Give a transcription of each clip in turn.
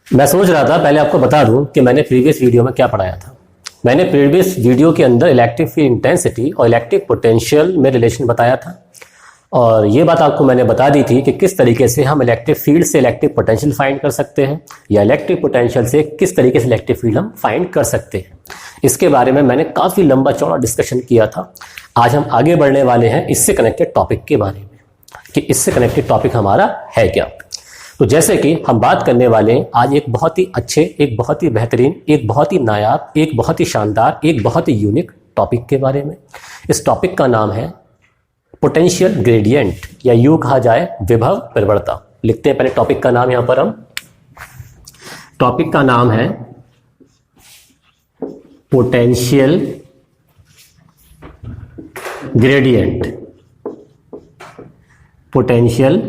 मैं सोच रहा था पहले आपको बता दूं कि मैंने प्रीवियस वीडियो में क्या पढ़ाया था। मैंने प्रीवियस वीडियो के अंदर इलेक्ट्रिक फील्ड इंटेंसिटी और इलेक्ट्रिक पोटेंशियल में रिलेशन बताया था, और ये बात आपको मैंने बता दी थी कि किस तरीके से हम इलेक्ट्रिक फील्ड से इलेक्ट्रिक पोटेंशियल फाइंड कर सकते हैं, या इलेक्ट्रिक पोटेंशियल से किस तरीके से इलेक्ट्रिक फील्ड हम फाइंड कर सकते हैं। इसके बारे में मैंने काफ़ी लंबा चौड़ा डिस्कशन किया था। आज हम आगे बढ़ने वाले हैं इससे कनेक्टेड टॉपिक के बारे में कि इससे कनेक्टेड टॉपिक हमारा है क्या। तो जैसे कि हम बात करने वाले हैं आज एक बहुत ही अच्छे, एक बहुत ही बेहतरीन, एक बहुत ही नायाब, एक बहुत ही शानदार, एक बहुत ही यूनिक टॉपिक के बारे में। इस टॉपिक का नाम है पोटेंशियल ग्रेडियंट, या यूं कहा जाए विभव प्रवणता। लिखते हैं पहले टॉपिक का नाम, यहां पर हम टॉपिक का नाम है पोटेंशियल ग्रेडियंट। पोटेंशियल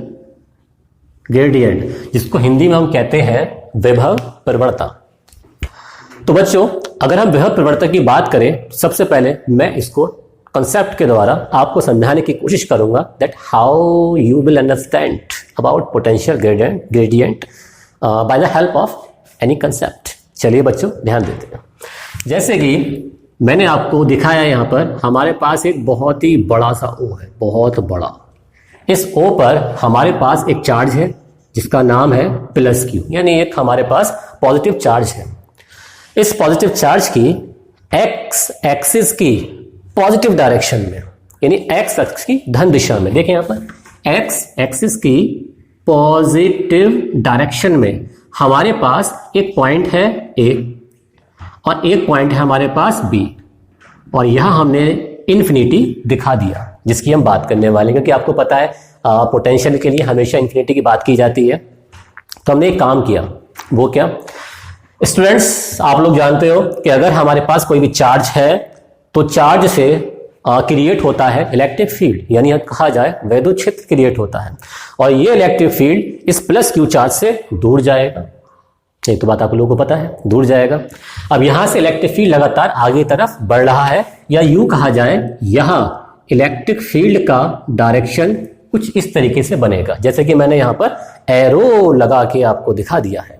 ग्रेडियंट जिसको हिंदी में हम कहते हैं विभव प्रवणता। तो बच्चों, अगर हम विभव प्रवणता की बात करें, सबसे पहले मैं इसको कंसेप्ट के द्वारा आपको समझाने की कोशिश करूंगा that how you will understand about potential gradient by the help of any concept. चलिए बच्चों, ध्यान देते हैं। जैसे कि मैंने आपको दिखाया, यहां पर हमारे पास एक बहुत ही बड़ा सा ओ है, बहुत बड़ा। इस ओ पर हमारे पास एक चार्ज है जिसका नाम है प्लस क्यू, यानी एक हमारे पास पॉजिटिव चार्ज है। इस पॉजिटिव चार्ज की एक्स एक्सिस की पॉजिटिव डायरेक्शन में, यानी एक्स एक्सिस की धन दिशा में, देखें यहां पर एक्स एक्सिस की पॉजिटिव डायरेक्शन में हमारे पास एक पॉइंट है ए और एक पॉइंट है हमारे पास बी, और यहां हमने इन्फिनिटी दिखा दिया जिसकी हम बात करने वाले हैं, क्योंकि आपको पता है पोटेंशियल के लिए हमेशा इन्फिनिटी की बात की जाती है। तो हमने एक काम किया, वो क्या स्टूडेंट्स, आप लोग जानते हो कि अगर हमारे पास कोई भी चार्ज है तो चार्ज से क्रिएट होता है इलेक्ट्रिक फील्ड, यानी कहा जाए वैद्युत क्षेत्र क्रिएट होता है, और ये इलेक्ट्रिक फील्ड इस प्लस क्यू चार्ज से दूर जाएगा। ये तो बात आप लोगों को पता है, दूर जाएगा। अब यहां से इलेक्ट्रिक फील्ड लगातार आगे तरफ बढ़ रहा है, या यूं कहा जाए यहां इलेक्ट्रिक फील्ड का डायरेक्शन कुछ इस तरीके से बनेगा, जैसे कि मैंने यहां पर एरो लगा के आपको दिखा दिया है।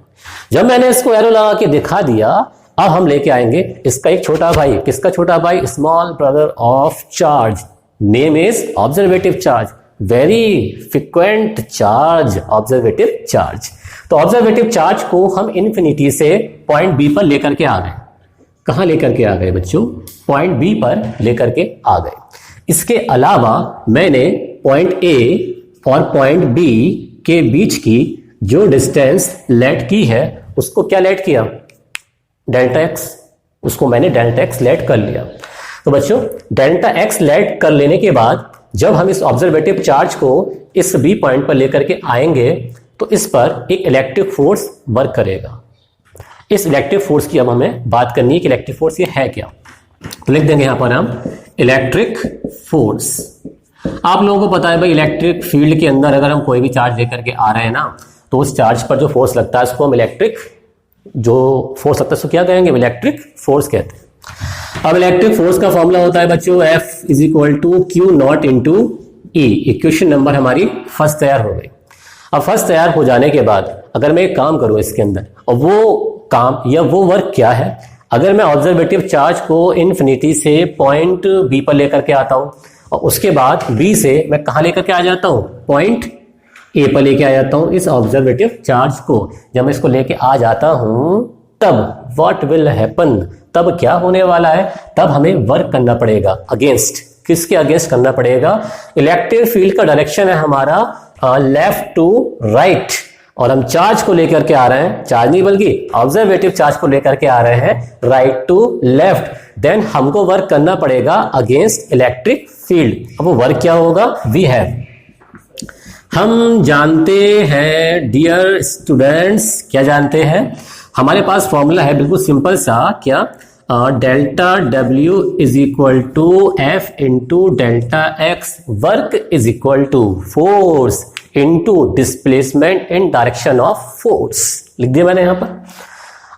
जब मैंने इसको एरो लगा के दिखा दिया, अब हम लेके आएंगे इसका एक छोटा भाई। किसका छोटा भाई? Small brother of charge, name is observative charge, very frequent charge, observative charge. तो ऑब्जर्वेटिव चार्ज को हम इन्फिनिटी से पॉइंट बी पर लेकर के आ गए। कहां लेकर के आ गए बच्चों? पॉइंट बी पर लेकर के आ गए। इसके अलावा मैंने पॉइंट ए और पॉइंट बी के बीच की जो डिस्टेंस लेट की है उसको क्या लेट किया? Delta x. उसको मैंने डेल्टा एक्स लेट कर लिया। तो बच्चों, डेल्टा एक्स लेट कर लेने के बाद जब हम इस ऑब्जर्वेटिव चार्ज को इस बी पॉइंट पर लेकर के आएंगे तो इस पर एक इलेक्ट्रिक फोर्स वर्क करेगा। इस इलेक्ट्रिक फोर्स की अब हमें बात करनी है कि इलेक्ट्रिक फोर्स ये है क्या। तो लिख देंगे यहां पर हम इलेक्ट्रिक फोर्स। आप लोगों को पता है भाई, इलेक्ट्रिक फील्ड के अंदर अगर हम कोई भी चार्ज लेकर के आ रहे हैं ना, तो उस चार्ज पर जो फोर्स लगता है उसको हम इलेक्ट्रिक, जो फोर्स लगता है उसको क्या कहेंगे? इलेक्ट्रिक फोर्स कहते हैं। अब इलेक्ट्रिक फोर्स का फॉर्मूला होता है बच्चों F = Q not into E। Equation number हमारी फर्स्ट तैयार हो गई। अब फर्स्ट तैयार हो जाने के बाद अगर मैं एक काम करूं इसके अंदर, और वो काम या वो वर्क क्या है, अगर मैं ऑब्जर्वेटिव चार्ज को इन्फिनिटी से पॉइंट बी पर लेकर के आता हूं और उसके बाद बी से मैं कहां लेकर के आ जाता हूं? पॉइंट ए पर लेके आ जाता हूं इस ऑब्जर्वेटिव चार्ज को। जब मैं इसको लेके आ जाता हूं तब व्हाट विल हैपन, तब क्या होने वाला है? तब हमें वर्क करना पड़ेगा अगेंस्ट, किसके अगेंस्ट करना पड़ेगा? इलेक्ट्रिक फील्ड का डायरेक्शन है हमारा लेफ्ट टू राइट, और हम चार्ज को लेकर के आ रहे हैं, चार्ज नहीं बल्कि ऑब्जर्वेटिव चार्ज को लेकर के आ रहे हैं राइट टू लेफ्ट। देन हमको वर्क करना पड़ेगा अगेंस्ट इलेक्ट्रिक फील्ड। अब वो वर्क क्या होगा? वी हैव, हम जानते हैं डियर स्टूडेंट्स, क्या जानते हैं? हमारे पास फॉर्मूला है बिल्कुल सिंपल सा, क्या? Delta W = F into delta x, work = force into displacement in direction of force. लिख दिया मैंने यहां पर।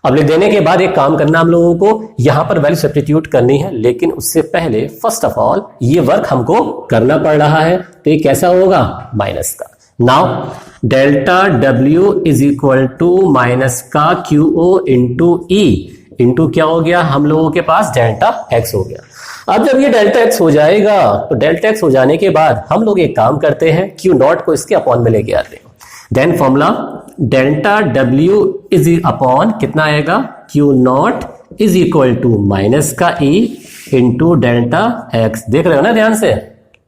अब लिख देने के बाद एक काम करना हम लोगों को, यहां पर वैल्यू सब्स्टिट्यूट करनी है, लेकिन उससे पहले फर्स्ट ऑफ ऑल ये वर्क हमको करना पड़ रहा है, तो ये कैसा होगा? माइनस का। Now delta W is equal to minus का QO इंटू E इंटू क्या हो गया हम लोगों के पास डेल्टा X हो गया। अब जब ये डेल्टा X हो जाएगा तो डेल्टा X हो जाने के बाद हम लोग एक काम करते हैं, Q नॉट को इसके अपॉन में लेके आते हैं। Then formula delta W is upon कितना आएगा, Q not is equal to minus का E इंटू डेल्टा X। देख रहे हो ना ध्यान से,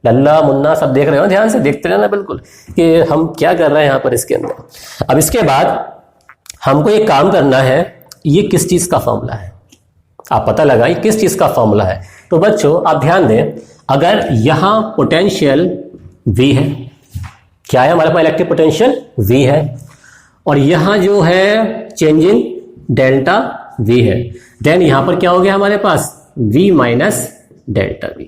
लल्ला मुन्ना सब देख रहे हो ध्यान से, देखते रहना बिल्कुल कि हम क्या कर रहे हैं यहां पर इसके अंदर। अब इसके बाद हमको एक काम करना है, ये किस चीज का फॉर्मूला है आप पता लगाइए किस चीज का फॉर्मूला है। तो बच्चों आप ध्यान दें, अगर यहां पोटेंशियल V है, क्या है हमारे पास इलेक्ट्रिक पोटेंशियल V है, और यहां जो है चेंजिंग डेल्टा V है, देन यहां पर क्या हो गया हमारे पास V माइनस डेल्टा V।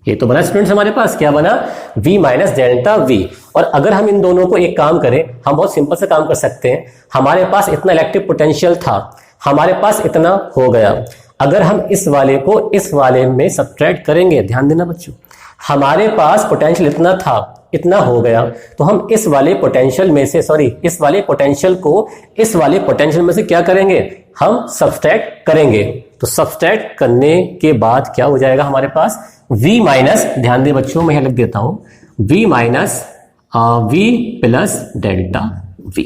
ये तो बना स्टूडेंट्स हमारे पास क्या बना, V माइनस डेल्टा V। और अगर हम इन दोनों को एक काम करें, हम बहुत सिंपल से काम कर सकते हैं। हमारे पास इतना इलेक्ट्रिक पोटेंशियल था, हमारे पास इतना हो गया। अगर हम इस वाले को इस वाले में सब्ट्रैक्ट करेंगे, ध्यान देना बच्चों, हमारे पास पोटेंशियल इतना था, इतना हो गया, तो हम इस वाले पोटेंशियल में से इस वाले पोटेंशियल को इस वाले पोटेंशियल में से क्या करेंगे, हम सब्ट्रैक्ट करेंगे। तो सब्ट्रैक्ट करने के बाद क्या हो जाएगा हमारे पास V माइनस, ध्यान दे बच्चों मैं यहां लिख देता हूं, V minus V plus delta V।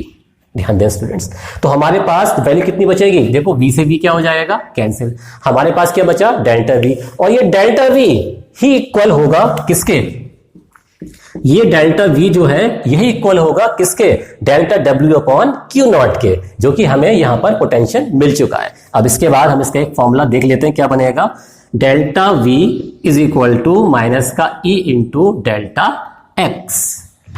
ध्यान दें स्टूडेंट्स, तो हमारे पास वैल्यू कितनी बचेगी, देखो V से V क्या हो जाएगा, कैंसिल। हमारे पास क्या बचा, डेल्टा V, और ये डेल्टा V ही इक्वल होगा किसके, ये डेल्टा V जो है यही इक्वल होगा किसके, delta W upon Q not के, जो कि हमें यहां पर पोटेंशियल मिल चुका है। अब इसके बाद हम इसका एक फॉर्मूला देख लेते हैं क्या बनेगा, delta V is equal to minus का E इंटू डेल्टा X।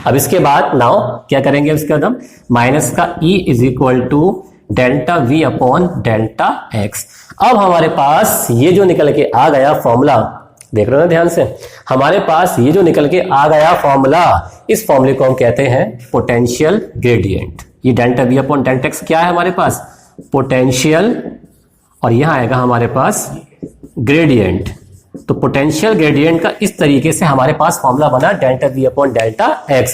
अब इसके बाद नाउ क्या करेंगे, उसके बाद हम माइनस का E is equal to delta V upon delta X। अब हमारे पास ये जो निकल के आ गया फॉर्मूला, देख रहे हो ना ध्यान से, हमारे पास ये जो निकल के आ गया फॉर्मूला, इस फॉर्मूले को हम कहते हैं पोटेंशियल ग्रेडियंट। ये delta V upon delta X क्या है हमारे पास, पोटेंशियल, और यहां आएगा हमारे पास ग्रेडियंट। तो पोटेंशियल ग्रेडियंट का इस तरीके से हमारे पास फॉर्मूला बना delta V upon delta X।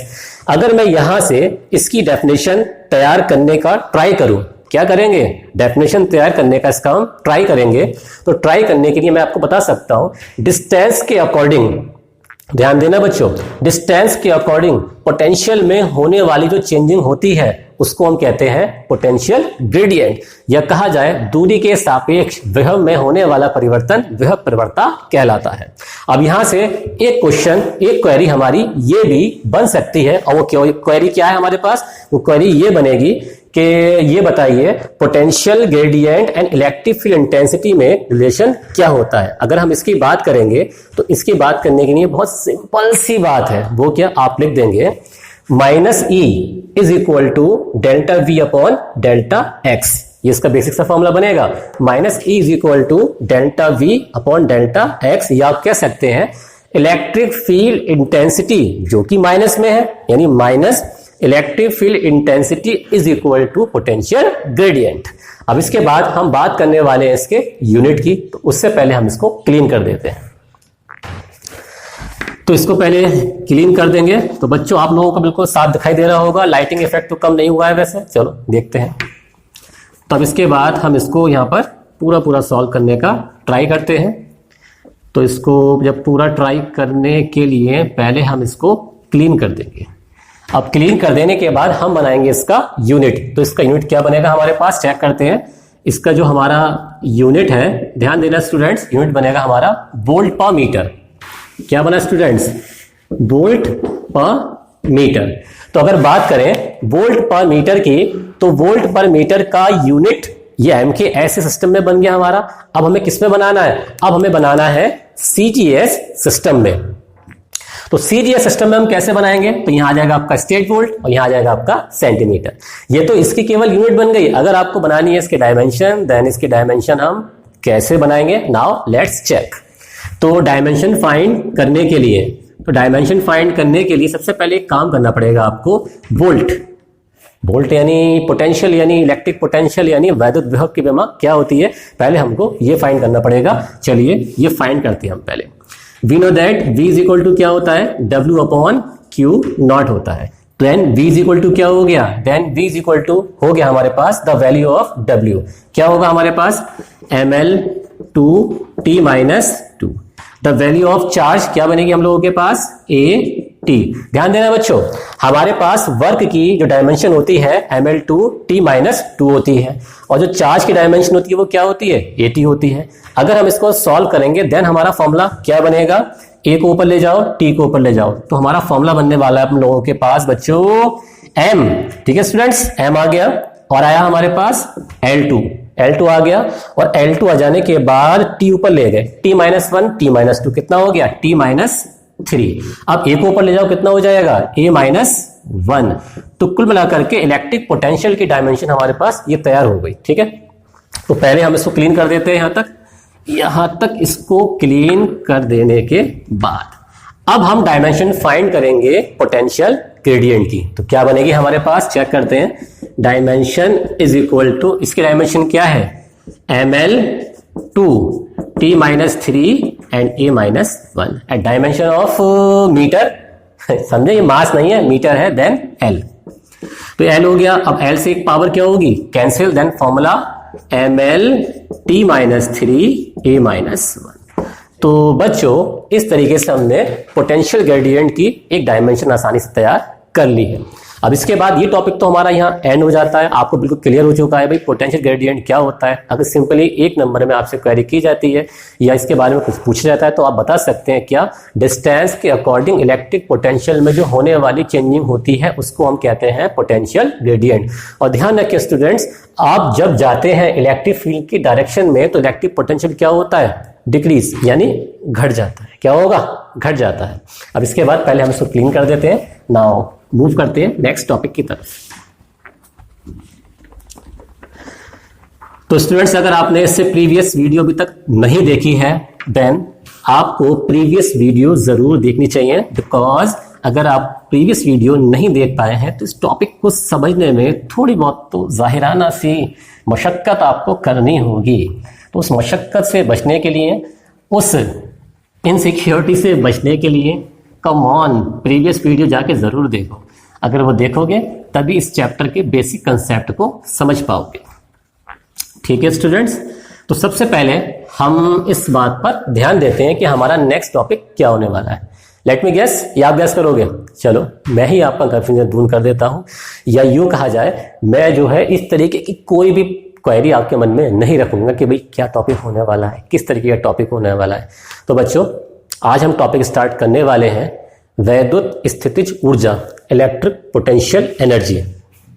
अगर मैं यहां से इसकी डेफिनेशन तैयार करने का ट्राई करूं, क्या करेंगे, डेफिनेशन तैयार करने का इसका हम ट्राई करेंगे। तो ट्राई करने के लिए मैं आपको बता सकता हूं, डिस्टेंस के अकॉर्डिंग, ध्यान देना बच्चों, डिस्टेंस के अकॉर्डिंग पोटेंशियल में होने वाली जो चेंजिंग होती है उसको हम कहते हैं पोटेंशियल ग्रेडियंट, या कहा जाए दूरी के सापेक्ष विभव में होने वाला परिवर्तन विभव परिवर्तता कहलाता है। अब यहां से एक क्वेश्चन, एक क्वेरी हमारी ये भी बन सकती है, और वो क्वेरी क्या है हमारे पास, वो क्वेरी ये बनेगी कि ये बताइए potential gradient and electric field intensity में रिलेशन क्या होता है। अगर हम इसकी बात करेंगे तो इसकी बात करने के लिए बहुत सिंपल सी बात है, वो क्या, आप लिख देंगे minus E is equal to delta V upon delta X। ये इसका बेसिक सा फॉर्मूला बनेगा, minus E is equal to delta V upon delta X, या आप कह सकते हैं इलेक्ट्रिक फील्ड इंटेंसिटी जो कि माइनस में है, यानी minus electric field intensity is equal to potential gradient. अब इसके बाद हम बात करने वाले हैं इसके यूनिट की, तो उससे पहले हम इसको क्लीन कर देते हैं। तो इसको पहले क्लीन कर देंगे। तो बच्चों आप लोगों को बिल्कुल साफ दिखाई दे रहा होगा, लाइटिंग इफेक्ट तो कम नहीं हुआ है वैसे, चलो देखते हैं। तब इसके बाद हम इसको यहाँ पर पूरा सॉल्व करने का ट्राई करते हैं। तो इसको जब पूरा ट्राई करने के लिए पहले हम इसको क्लीन कर देंगे। अब क्लीन कर देने के बाद हम बनाएंगे इसका यूनिट। तो इसका यूनिट क्या बनेगा हमारे पास, चेक करते हैं। इसका जो हमारा यूनिट है, ध्यान देना स्टूडेंट्स, यूनिट बनेगा हमारा वोल्ट पर मीटर। क्या बना स्टूडेंट्स, वोल्ट पर मीटर। तो अगर बात करें वोल्ट पर मीटर की, तो वोल्ट पर मीटर का यूनिट ये एम के ऐसे सिस्टम में बन गया हमारा। अब हमें किस में बनाना है, अब हमें बनाना है CGS सिस्टम में। तो CGS सिस्टम में हम कैसे बनाएंगे, तो यहां आ जाएगा आपका स्टेट वोल्ट और यहां आ जाएगा आपका सेंटीमीटर। ये तो इसकी केवल यूनिट बन गई। अगर आपको बनानी है इसके डायमेंशन, देन इसके डायमेंशन हम कैसे बनाएंगे, नाउ लेट्स चेक। तो डायमेंशन फाइंड करने के लिए, सबसे पहले एक काम करना पड़ेगा आपको, वोल्ट यानी पोटेंशियल, यानी इलेक्ट्रिक पोटेंशियल, यानी वैद्युत विभव की विमा क्या होती है, पहले हमको ये फाइंड करना पड़ेगा। चलिए ये फाइंड करते हैं हम पहले। We know that V is equal to क्या होता है, W अपॉन Q नॉट होता है। तो then v is equal to क्या हो गया, then v is equal to हो गया हमारे पास द वैल्यू ऑफ w, क्या होगा हमारे पास ml2t minus 2। The value of charge क्या बनेगी हम लोगों के पास at। ध्यान देना बच्चों, हमारे पास वर्क की जो डायमेंशन होती है ml2t माइनस 2 होती है, और जो चार्ज की डायमेंशन होती है वो क्या होती है at होती है। अगर हम इसको सॉल्व करेंगे देन हमारा फॉर्मूला क्या बनेगा, a को ऊपर ले जाओ t को ऊपर ले जाओ, तो हमारा फॉर्मूला बनने वाला है हम लोगों के पास बच्चों m। ठीक है स्टूडेंट्स, m आ गया और आया हमारे पास L2 आ गया, और L2 आ जाने के बाद t ऊपर ले गए, t माइनस 1 t माइनस 2 कितना हो गया t माइनस 3। अब a को ऊपर ले जाओ कितना हो जाएगा a माइनस 1। तो कुल मिलाकर के इलेक्ट्रिक पोटेंशियल की डायमेंशन हमारे पास ये तैयार हो गई। ठीक है, तो पहले हम इसको क्लीन कर देते हैं यहां तक इसको क्लीन कर देने के बाद अब हम डायमेंशन फाइंड करेंगे पोटेंशियल ग्रेडियंट की। तो क्या बनेगी हमारे पास, चेक करते हैं। डायमेंशन इज इक्वल टू, इसकी डायमेंशन क्या है ml2 t minus 3 and a minus 1 at dimension of metre. समझे, ये मास नहीं है, मीटर है, देन l। तो l हो गया। अब l से एक पावर क्या होगी, cancel, then formula ml t minus 3 a minus 1। तो बच्चों इस तरीके से हमने पोटेंशियल ग्रेडियंट की एक डायमेंशन आसानी से तैयार कर ली है। अब इसके बाद ये टॉपिक तो हमारा यहाँ एंड हो जाता है, आपको बिल्कुल क्लियर हो चुका है भाई पोटेंशियल ग्रेडियंट क्या होता है। अगर सिंपली एक नंबर में आपसे क्वेरी की जाती है या इसके बारे में कुछ पूछा जाता है तो आप बता सकते हैं क्या, डिस्टेंस के अकॉर्डिंग इलेक्ट्रिक पोटेंशियल में जो होने वाली चेंजिंग होती है उसको हम कहते हैं पोटेंशियल ग्रेडियंट। और ध्यान रखिए स्टूडेंट्स, आप जब जाते हैं इलेक्ट्रिक फील्ड की डायरेक्शन में तो इलेक्ट्रिक पोटेंशियल क्या होता है, डिक्रीज, यानी घट जाता है। क्या होगा, घट जाता है। अब इसके बाद पहले हम इसको क्लीन कर देते हैं, नाउ मूव करते हैं नेक्स्ट टॉपिक की तरफ। तो स्टूडेंट्स अगर आपने इससे प्रीवियस वीडियो अभी तक नहीं देखी है देन आपको प्रीवियस वीडियो जरूर देखनी चाहिए, बिकॉज अगर आप प्रीवियस वीडियो नहीं देख पाए हैं तो इस टॉपिक को समझने में थोड़ी बहुत तो जाहिराना सी मशक्कत आपको करनी होगी। तो उस मशक्कत से बचने के लिए, उस इनसिक्योरिटी से बचने के लिए कम ऑन प्रीवियस वीडियो जाके जरूर देखो। अगर वो देखोगे तभी इस चैप्टर के बेसिक कंसेप्ट को समझ पाओगे। ठीक है स्टूडेंट्स, तो सबसे पहले हम इस बात पर ध्यान देते हैं कि हमारा नेक्स्ट टॉपिक क्या होने वाला है। लेट मी गेस, या आप गेस करोगे? चलो मैं ही आपका कंफ्यूजन दूर कर देता हूं, या यूं कहा जाए मैं जो है इस तरीके की कोई भी क्वेरी आपके मन में नहीं रखूंगा कि भाई क्या टॉपिक होने वाला है, किस तरीके का टॉपिक होने वाला है। तो बच्चों आज हम टॉपिक स्टार्ट करने वाले हैं वैद्युत स्थितिज ऊर्जा, इलेक्ट्रिक पोटेंशियल एनर्जी।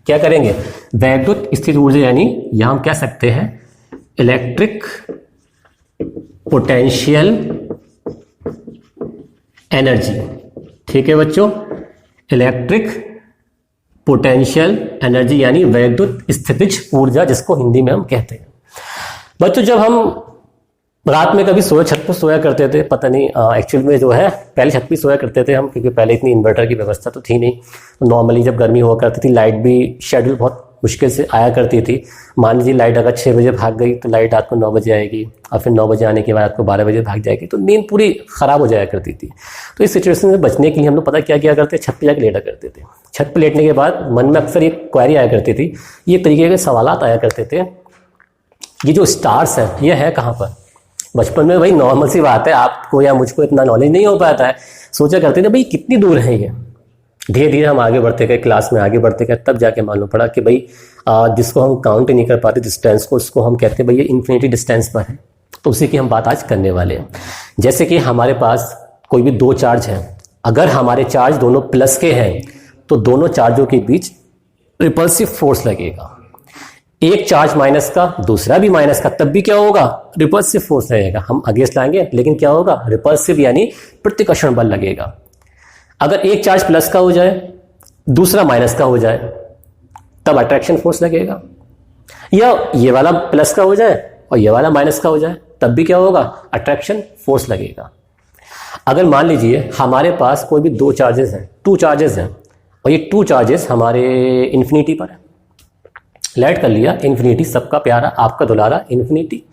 क्या करेंगे, वैद्युत स्थितिज ऊर्जा यानी यहां हम कह सकते हैं इलेक्ट्रिक पोटेंशियल एनर्जी। ठीक है बच्चों, इलेक्ट्रिक पोटेंशियल एनर्जी यानी वैद्युत स्थितिज ऊर्जा, जिसको हिंदी में हम कहते हैं। बच्चों जब हम रात में कभी सोए, छत पर सोया करते थे, पता नहीं एक्चुअल में जो है पहले छत पर सोया करते थे हम, क्योंकि पहले इतनी इन्वर्टर की व्यवस्था तो थी नहीं। तो नॉर्मली जब गर्मी हुआ करती थी, लाइट भी शेड्यूल बहुत मुश्किल से आया करती थी। मान लीजिए लाइट अगर 6 बजे भाग गई तो लाइट रात को 9 बजे आएगी, और फिर 9 बजे आने के बाद आपको 12 बजे भाग जाएगी, तो नींद पूरी खराब हो जाया करती थी। तो इस सिचुएशन से बचने के लिए हम लोग पता क्या किया करते, छत पर जाकर लेटा करते थे। छत पर लेटने के बाद मन में अक्सर एक क्वेरी आया करती थी, ये तरीके के सवालात आया करते थे, ये जो स्टार्स है ये है कहाँ पर। बचपन में भाई नॉर्मल सी बात है, आपको या मुझको इतना नॉलेज नहीं हो पाता है, सोचा करते थे भाई कितनी दूर है ये। धीरे धीरे हम आगे बढ़ते गए, क्लास में आगे बढ़ते गए, तब जाके मालूम पड़ा कि भाई जिसको हम काउंट नहीं कर पाते डिस्टेंस को, उसको हम कहते हैं भाई ये इन्फिनिटी डिस्टेंस पर है। तो उसी की हम बात आज करने वाले हैं। जैसे कि हमारे पास कोई भी दो चार्ज हैं, अगर हमारे चार्ज दोनों प्लस के हैं तो दोनों चार्जों के बीच रिपल्सिव फोर्स लगेगा। एक चार्ज माइनस का, दूसरा भी माइनस का, तब भी क्या होगा, रिपल्सिव फोर्स लगेगा। हम अगेंस्ट लाएंगे लेकिन क्या होगा, रिपल्सिव यानी प्रतिकर्षण बल लगेगा। अगर एक चार्ज प्लस का हो जाए, दूसरा माइनस का हो जाए, तब अट्रैक्शन फोर्स लगेगा। या ये वाला प्लस का हो जाए और ये वाला माइनस का हो जाए, तब भी क्या होगा, अट्रैक्शन फोर्स लगेगा। अगर मान लीजिए हमारे पास कोई भी दो चार्जेस हैं, 2 चार्जेस हैं, और ये 2 चार्जेस हमारे इन्फिनिटी पर है। लेट कर लिया इन्फिनिटी, सबका प्यारा आपका दुलारा इन्फिनिटी,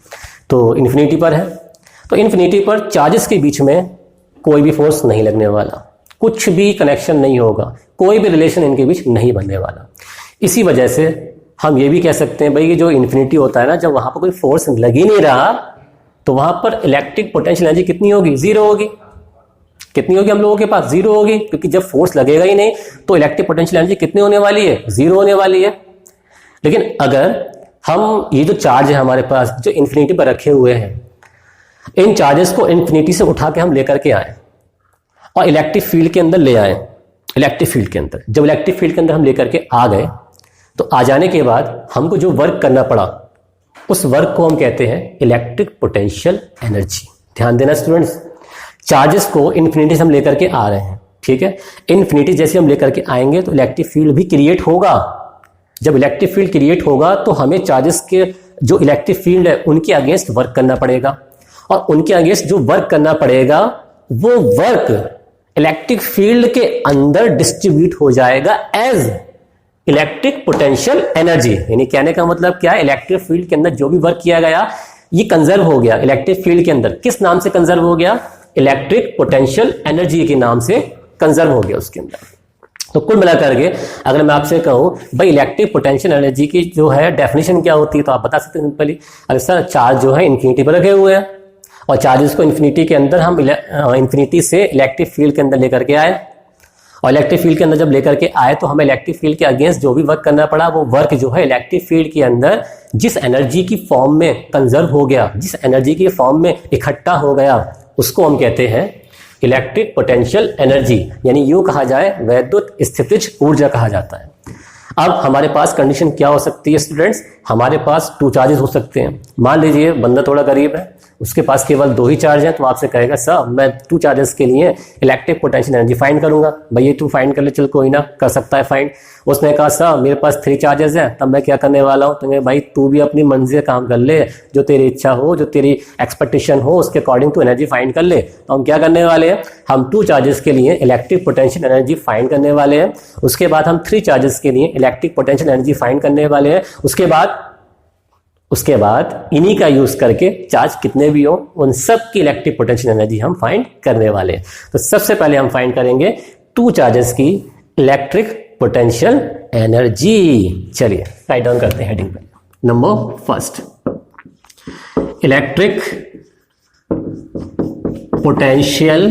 तो इन्फिनिटी पर है। तो इन्फिनिटी पर चार्जेस के बीच में कोई भी फोर्स नहीं लगने वाला, कुछ भी कनेक्शन नहीं होगा, कोई भी रिलेशन इनके बीच नहीं बनने वाला। इसी वजह से हम ये भी कह सकते हैं भाई ये जो इन्फिनिटी होता है ना, जब वहां पर कोई फोर्स लग ही नहीं रहा तो वहां पर इलेक्ट्रिक पोटेंशियल एनर्जी कितनी होगी? जीरो होगी। कितनी होगी हम लोगों के पास? जीरो होगी, क्योंकि जब फोर्स लगेगा ही नहीं तो इलेक्ट्रिक पोटेंशियल एनर्जी कितनी होने वाली है? जीरो होने वाली है। लेकिन अगर हम ये जो चार्ज है हमारे पास जो इन्फिनिटी पर रखे हुए हैं, इन चार्जेस को इन्फिनिटी से उठा के हम लेकर के आए और इलेक्ट्रिक फील्ड के अंदर ले आए, इलेक्ट्रिक फील्ड के अंदर, जब इलेक्ट्रिक फील्ड के अंदर हम लेकर के आ गए तो आ जाने के बाद हमको जो वर्क करना पड़ा उस वर्क को हम कहते हैं इलेक्ट्रिक पोटेंशियल एनर्जी। ध्यान देना स्टूडेंट्स, चार्जेस को इन्फिनिटी से हम लेकर के आ रहे हैं, ठीक है। इन्फिनिटी जैसे हम लेकर के आएंगे तो इलेक्ट्रिक फील्ड भी क्रिएट होगा। जब इलेक्ट्रिक फील्ड क्रिएट होगा तो हमें चार्जेस के जो इलेक्ट्रिक फील्ड है उनके अगेंस्ट वर्क करना पड़ेगा, और उनके अगेंस्ट जो वर्क करना पड़ेगा वो वर्क इलेक्ट्रिक फील्ड के अंदर डिस्ट्रीब्यूट हो जाएगा एज इलेक्ट्रिक पोटेंशियल एनर्जी। यानी कहने का मतलब क्या है, इलेक्ट्रिक फील्ड के अंदर जो भी वर्क किया गया ये कंजर्व हो गया इलेक्ट्रिक फील्ड के अंदर। किस नाम से कंजर्व हो गया? इलेक्ट्रिक पोटेंशियल एनर्जी के नाम से कंजर्व हो गया उसके अंदर। तो कुल मिलाकर के अगर मैं आपसे कहूं भाई इलेक्ट्रिक पोटेंशियल एनर्जी की जो है डेफिनेशन क्या होती है, तो आप बता सकते हैं सिंपली, अरे सर चार्ज जो है इन्फिनिटी पर रखे हुए हैं और चार्जेस को इन्फिनिटी के अंदर हम इन्फिनिटी से इलेक्ट्रिक फील्ड के अंदर लेकर के आए, और इलेक्ट्रिक फील्ड के अंदर जब लेकर के आए तो हमें इलेक्ट्रिक फील्ड के अगेंस्ट जो भी वर्क करना पड़ा वो वर्क जो है इलेक्ट्रिक फील्ड के अंदर जिस एनर्जी की फॉर्म में कंजर्व हो गया, जिस एनर्जी की फॉर्म में इकट्ठा हो गया, उसको हम कहते हैं इलेक्ट्रिक पोटेंशियल एनर्जी। यानी यूं कहा जाए वैद्युत स्थितिज ऊर्जा कहा जाता है। अब हमारे पास कंडीशन क्या हो सकती है स्टूडेंट्स? हमारे पास 2 चार्जेस हो सकते हैं। मान लीजिए बंदा थोड़ा गरीब है, उसके पास केवल 2 ही चार्ज हैं, तो आपसे कहेगा सर मैं 2 चार्जेस के लिए इलेक्ट्रिक पोटेंशियल एनर्जी फाइंड करूंगा। भैया तू फाइंड कर ले, चल कोई ना, कर सकता है फाइंड। उसने कहा सर मेरे पास 3 चार्जेस हैं, तब मैं क्या करने वाला हूँ? तो भाई तू भी अपनी मर्जी से काम कर ले, जो तेरी इच्छा हो, जो तेरी एक्सपेक्टेशन हो उसके अकॉर्डिंग तू एनर्जी फाइंड कर ले। तो हम क्या करने वाले हैं, हम 2 चार्जेस के लिए इलेक्ट्रिक पोटेंशियल एनर्जी फाइंड करने वाले हैं। उसके बाद हम 3 चार्जेस के लिए इलेक्ट्रिक पोटेंशियल एनर्जी फाइंड करने वाले हैं। उसके बाद इन्हीं का यूज करके चार्ज कितने भी हो उन सब की इलेक्ट्रिक पोटेंशियल एनर्जी हम फाइंड करने वाले हैं। तो सबसे पहले हम फाइंड करेंगे 2 चार्जेस की इलेक्ट्रिक पोटेंशियल एनर्जी। चलिए राइट डाउन करते हैं हेडिंग पे। Number first, electric potential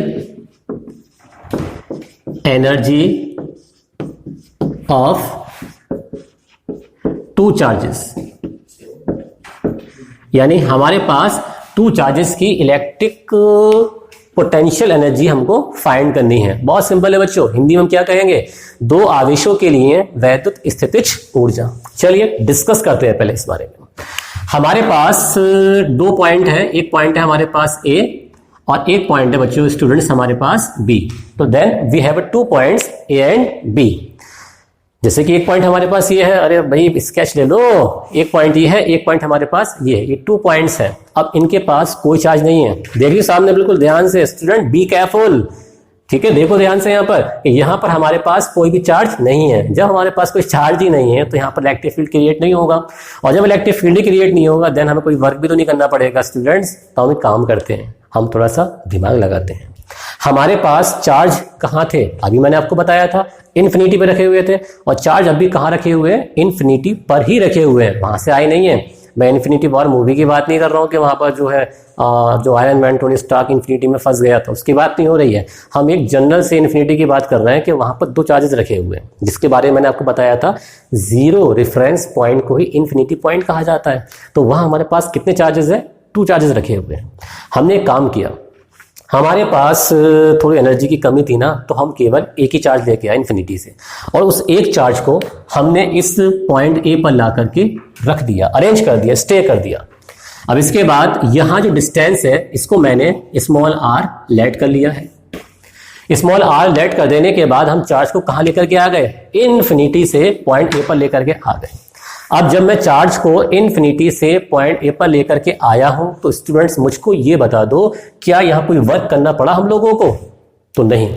energy of 2 charges. यानी हमारे पास 2 चार्जेस की इलेक्ट्रिक पोटेंशियल एनर्जी हमको फाइंड करनी है। बहुत सिंपल है बच्चों, हिंदी में हम क्या कहेंगे? 2 आवेशों के लिए वैद्युत स्थितिज ऊर्जा। चलिए डिस्कस करते हैं पहले इस बारे में। हमारे पास 2 पॉइंट है, एक पॉइंट है हमारे पास A और एक पॉइंट है बच्चों स्टूडेंट्स हमारे पास B। तो then we have 2 points A and B। जैसे कि एक पॉइंट हमारे पास ये है, अरे भाई स्केच ले लो, एक पॉइंट ये है, एक पॉइंट हमारे पास ये है, ये 2 पॉइंट्स हैं। अब इनके पास कोई चार्ज नहीं है। देखिए सामने बिल्कुल ध्यान से स्टूडेंट, बी केयरफुल, ठीक है। देखो ध्यान से यहाँ पर हमारे पास कोई भी चार्ज नहीं है। जब हमारे पास कोई चार्ज ही नहीं है तो यहाँ पर इलेक्ट्रिक फील्ड क्रिएट नहीं होगा, और जब इलेक्ट्रिक फील्ड ही क्रिएट नहीं होगा देन हमें कोई वर्क भी तो नहीं करना पड़ेगा स्टूडेंट्स। तो हम एक काम करते हैं, हम थोड़ा सा दिमाग लगाते हैं। हमारे पास चार्ज कहाँ थे? अभी मैंने आपको बताया था इन्फिनिटी पे रखे हुए थे, और चार्ज अभी कहाँ रखे हुए हैं? इन्फिनिटी पर ही रखे हुए हैं, वहां से आए नहीं है। मैं इन्फिनिटी वॉर मूवी की बात नहीं कर रहा हूँ कि वहां पर जो है जो Iron Man Tony Stark infinity में फंस गया था, उसकी बात नहीं हो रही है। हम एक जनरल से इन्फिनिटी की बात कर रहे हैं कि वहां पर 2 चार्जेस रखे हुए हैं, जिसके बारे में मैंने आपको बताया था 0 रेफरेंस पॉइंट को ही इन्फिनिटी पॉइंट कहा जाता है। तो वहां हमारे पास कितने चार्जेस है? 2 चार्जेस रखे हुए हैं। हमने एक काम किया, हमारे पास थोड़ी एनर्जी की कमी थी ना, तो हम केवल एक ही चार्ज लेके आए इन्फिनिटी से, और उस एक चार्ज को हमने इस पॉइंट ए पर ला करके रख दिया, अरेंज कर दिया, स्टे कर दिया। अब इसके बाद यहाँ जो डिस्टेंस है इसको मैंने स्मॉल r लेट कर लिया है। स्मॉल r लेट कर देने के बाद हम चार्ज को कहाँ लेकर के आ गए? इन्फिनिटी से पॉइंट ए पर लेकर के आ गए। अब जब मैं चार्ज को इन्फिनिटी से पॉइंट ए पर लेकर के आया हूं तो स्टूडेंट्स मुझको ये बता दो, क्या यहां कोई वर्क करना पड़ा हम लोगों को? तो नहीं,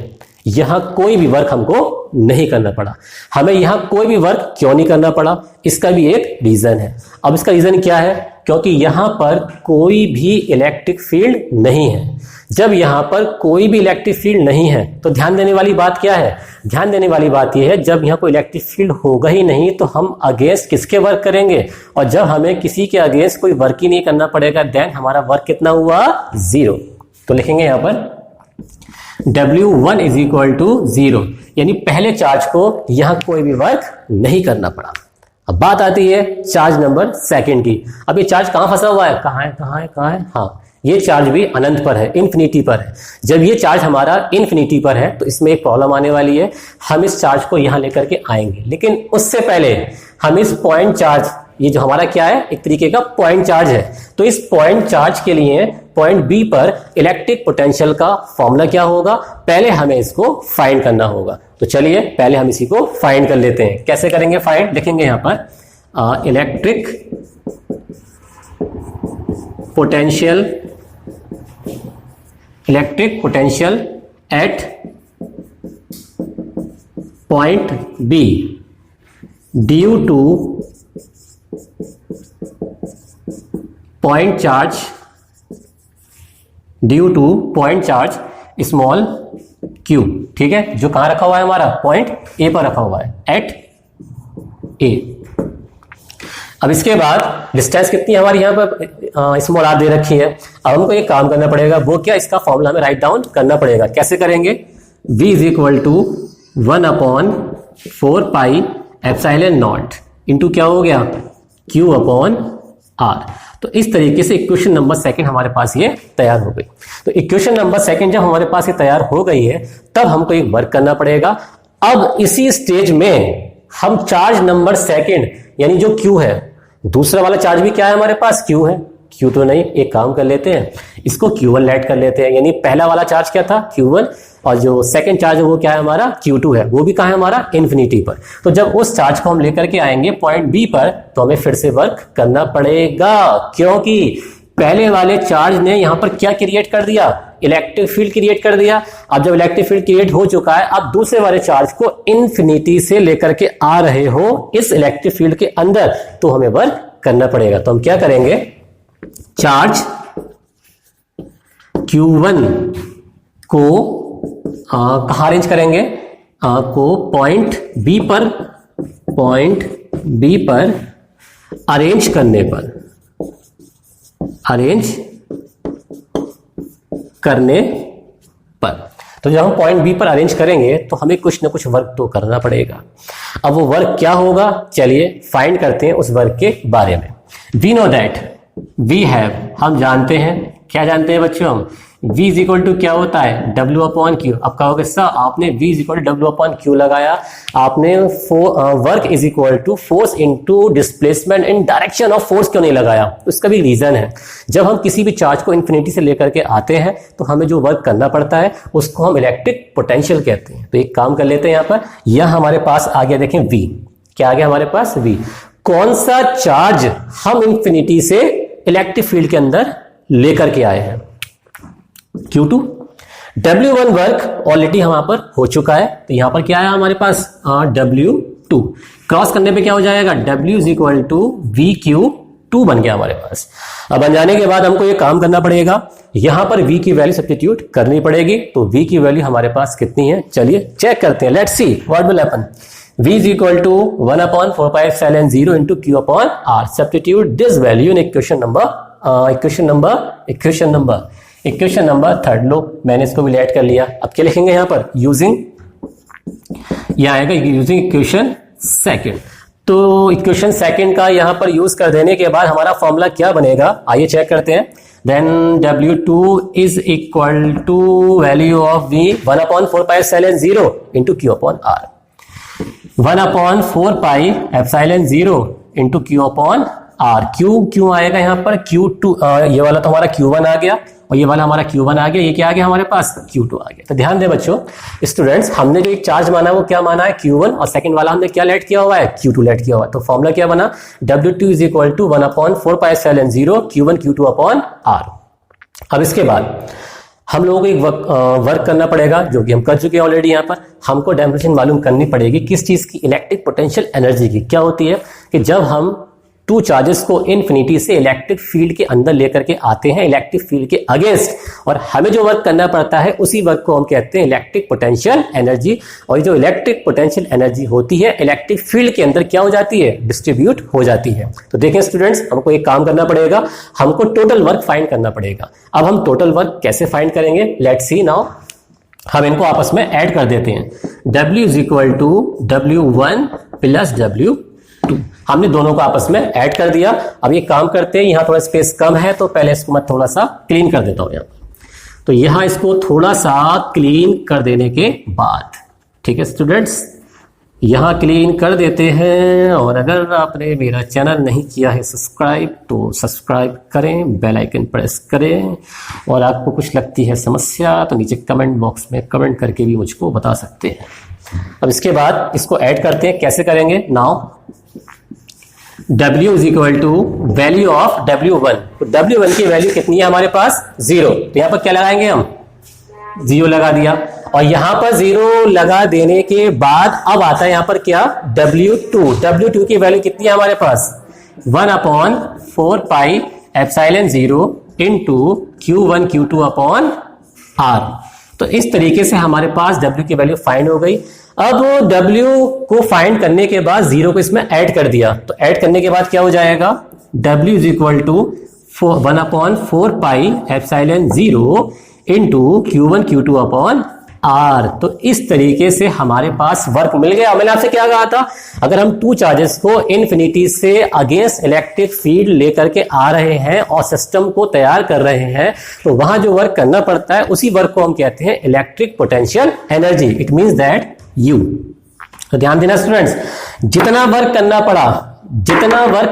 यहां कोई भी वर्क हमको नहीं करना पड़ा। हमें यहां कोई भी वर्क क्यों नहीं करना पड़ा, इसका भी एक रीजन है। अब इसका रीजन क्या है, क्योंकि यहां पर कोई भी इलेक्ट्रिक फील्ड नहीं है। जब यहां पर कोई भी इलेक्ट्रिक फील्ड नहीं है तो ध्यान देने वाली बात क्या है, ध्यान देने वाली बात यह है जब यहां कोई इलेक्ट्रिक फील्ड होगा ही नहीं तो हम अगेंस्ट किसके वर्क करेंगे, और जब हमें किसी के अगेंस्ट कोई वर्क ही नहीं करना पड़ेगा देन हमारा वर्क कितना हुआ, 0। तो लिखेंगे यहां पर W1 इज इक्वल टू 0, यानी पहले चार्ज को यहां कोई भी वर्क नहीं करना पड़ा। अब बात आती है चार्ज नंबर सेकंड की। अब ये चार्ज कहां फंसा हुआ है, कहां है, हाँ ये चार्ज भी अनंत पर है, इन्फिनिटी पर है। जब ये चार्ज हमारा इन्फिनिटी पर है तो इसमें एक प्रॉब्लम आने वाली है, हम इस चार्ज को यहां लेकर के आएंगे, लेकिन उससे पहले हम इस पॉइंट चार्ज, ये जो हमारा क्या है, एक तरीके का पॉइंट चार्ज है, तो इस पॉइंट चार्ज के लिए पॉइंट बी पर इलेक्ट्रिक पोटेंशियल का फॉर्मूला क्या होगा, पहले हमें इसको फाइंड करना होगा। तो चलिए पहले हम इसी को फाइंड कर लेते हैं। कैसे करेंगे फाइंड, लिखेंगे यहां पर electric potential at point be due to point charge small Q, ठीक है, जो कहां रखा हुआ है हमारा, पॉइंट ए पर रखा हुआ है, एट ए। अब इसके बाद डिस्टेंस कितनी है हमारी यहाँ पर स्मॉल आर दे रखी है। अब हमको एक काम करना पड़ेगा, वो क्या, इसका फॉर्मूला हमें राइट डाउन करना पड़ेगा। कैसे करेंगे, v is equal to 1/4 pi epsilon not into क्या हो गया, q अपॉन r। तो इस तरीके से इक्वेशन नंबर सेकंड हमारे पास ये तैयार हो गई। तो इक्वेशन नंबर सेकंड जब हमारे पास ये तैयार हो गई है तब हमको एक वर्क करना पड़ेगा। अब इसी स्टेज में हम चार्ज नंबर सेकंड यानी जो q है, दूसरा वाला चार्ज भी क्या है हमारे पास, q है, q तो नहीं, एक काम कर लेते हैं, इसको q1 लेट कर लेते हैं। यानी पहला वाला चार्ज क्या था, q1, और जो सेकंड चार्ज है वो क्या है हमारा, q2 है, वो भी कहां है हमारा, इन्फिनिटी पर। तो जब उस चार्ज को हम लेकर के आएंगे पॉइंट बी पर तो हमें फिर से वर्क करना पड़ेगा, क्योंकि पहले वाले चार्ज ने यहां पर क्या क्रिएट कर दिया, इलेक्ट्रिक फील्ड क्रिएट कर दिया। अब जब इलेक्ट्रिक फील्ड क्रिएट हो चुका है, अब दूसरे वाले चार्ज को इन्फिनिटी से लेकर के आ रहे हो इस इलेक्ट्रिक फील्ड के अंदर, तो हमें वर्क करना पड़ेगा। तो हम क्या करेंगे, चार्ज Q1 को कहां अरेंज करेंगे, को पॉइंट बी पर अरेंज करने पर। तो जब हम पॉइंट बी पर अरेंज करेंगे तो हमें कुछ ना कुछ वर्क तो करना पड़ेगा। अब वो वर्क क्या होगा, चलिए फाइंड करते हैं उस वर्क के बारे में। We know that we have, हम जानते हैं, क्या जानते हैं बच्चों हम, v इज इक्वल टू क्या होता है, W अपॉन क्यू। अब कहोगे सर आपने v is equal to W upon Q लगाया, आपने work is equal to force into displacement in direction of force क्यों नहीं लगाया। उसका भी रीजन है, जब हम किसी भी चार्ज को इन्फिनिटी से लेकर के आते हैं तो हमें जो वर्क करना पड़ता है उसको हम इलेक्ट्रिक पोटेंशियल कहते हैं। तो एक काम कर लेते हैं, यहाँ पर यह हमारे पास आ गया, देखें v, क्या आ गया हमारे पास, v। कौन सा चार्ज हम इन्फिनिटी से इलेक्ट्रिक फील्ड के अंदर लेकर के आए हैं, Q2। W1 वर्क ऑलरेडी वहां पर हो चुका है, तो यहां पर क्या है हमारे पास, W2। क्रॉस करने पे क्या हो जाएगा, W is equal to VQ2 बन गया हमारे पास। अब बन जाने के बाद हमको ये काम करना पड़ेगा, यहां पर V की वैल्यू सब्स्टिट्यूट करनी पड़ेगी। तो V की वैल्यू हमारे पास कितनी है, चलिए चेक करते हैं, let's see what will happen. V is equal to 1/4 pi epsilon 0 into Q upon R। Substitute this value in equation number third. लो मैंने इसको भी लेट कर लिया। अब क्या लिखेंगे यहाँ पर, यूजिंग, यह आएगा यूजिंग इक्वेशन सेकंड। तो इक्वेशन सेकंड का यहाँ पर यूज कर देने के बाद हमारा फॉर्मूला क्या बनेगा, आइए चेक करते हैं। Then W2 is equal to value of V 1/4 pi epsilon 0 into Q upon R। 1/4 pi epsilon 0 into Q upon R। क्यों आएगा यहाँ पर, Q2, ये वाला तो हमारा Q1 आ गया और ये वाला हमारा Q1 आ गया, ये क्या आ गया हमारे पास, Q2 आ गया। तो ध्यान दें बच्चों, स्टूडेंट्स, हमने जो एक चार्ज माना है वो क्या माना है, Q1, और सेकंड वाला हमने क्या लेट किया हुआ है, Q2 लेट किया हुआ है। तो फॉर्मूला क्या बना, W2 is equal to 1/4 pi epsilon 0 Q1 Q2 upon R। अब इसके बाद हम लोगों को एक वर्क करना पड़ेगा, जो कि हम कर चुके हैं ऑलरेडी। यहाँ पर हमको डेफिनेशन मालूम करनी पड़ेगी किस चीज की, इलेक्ट्रिक पोटेंशियल एनर्जी की। क्या होती है कि जब हम टू चार्जेस को इन्फिनिटी से इलेक्ट्रिक फील्ड के अंदर लेकर के आते हैं, इलेक्ट्रिक फील्ड के अगेंस्ट, और हमें जो वर्क करना पड़ता है उसी वर्क को हम कहते हैं इलेक्ट्रिक पोटेंशियल एनर्जी। और जो इलेक्ट्रिक पोटेंशियल एनर्जी होती है इलेक्ट्रिक फील्ड के अंदर क्या हो जाती है, डिस्ट्रीब्यूट हो जाती है। तो देखें स्टूडेंट्स, हमको एक काम करना पड़ेगा, हमको टोटल वर्क फाइंड करना पड़ेगा। अब हम टोटल वर्क कैसे फाइंड करेंगे, लेट्स सी नाउ। हम इनको आपस में ऐड कर देते हैं। W is equal to W1 plus W2। हमने दोनों को आपस में ऐड कर दिया। अब ये काम करते हैं, यहां थोड़ा स्पेस कम है तो पहले इसको मैं थोड़ा सा क्लीन कर देता हूं। यहां तो यहां इसको थोड़ा सा क्लीन कर देने के बाद, ठीक है स्टूडेंट्स, यहां क्लीन कर देते हैं। और अगर आपने मेरा चैनल नहीं किया है सब्सक्राइब तो सब्सक्राइब करें, बेल आइकन प्रेस करें। और आपको कुछ लगती है समस्या तो नीचे कमेंट बॉक्स में कमेंट करके भी मुझको बता सकते हैं। अब इसके बाद इसको ऐड करते हैं, कैसे करेंगे, now W is equal to value of W1। तो W1 की वैल्यू कितनी है हमारे पास, 0। तो यहां पर क्या लगाएंगे हम, 0 लगा दिया। और यहां पर 0 लगा देने के बाद अब आता है यहां पर क्या, W2 की वैल्यू कितनी है हमारे पास, 1/4 pi epsilon 0 into Q1 Q2 upon R। तो इस तरीके से हमारे पास W की वैल्यु फाइंड हो गई। अब W को फाइंड करने के बाद 0 को इसमें ऐड कर दिया। तो ऐड करने के बाद क्या हो जाएगा, W is equal to 1/4 pi epsilon 0 into Q1 Q2 upon R। तो इस तरीके से हमारे पास वर्क मिल गया। मैंने आपसे क्या कहा था, अगर हम टू चार्जेस को इन्फिनिटी से अगेंस्ट इलेक्ट्रिक फील्ड लेकर के आ रहे हैं और सिस्टम को तैयार कर रहे हैं तो वहां जो वर्क करना पड़ता है उसी वर्क को हम कहते हैं electric potential energy. It means that U। तो ध्यान देना स्टूडेंट्स, जितना वर्क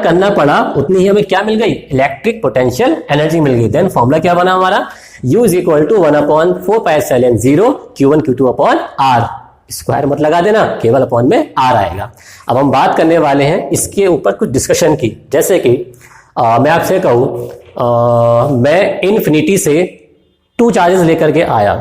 करना पड़ा उतनी ही हमें क्या मिल गई, इलेक्ट्रिक पोटेंशियल एनर्जी मिल गई। देन फॉर्मूला क्या बना हमारा, U is equal to 1/4 pi epsilon 0 Q1 Q2 upon R। Square मत लगा देना, केवल अपॉन में R आएगा। अब हम बात करने वाले हैं इसके ऊपर कुछ डिस्कशन की। जैसे कि मैं आपसे कहूं, मैं इन्फिनिटी से टू चार्जेस लेकर के आया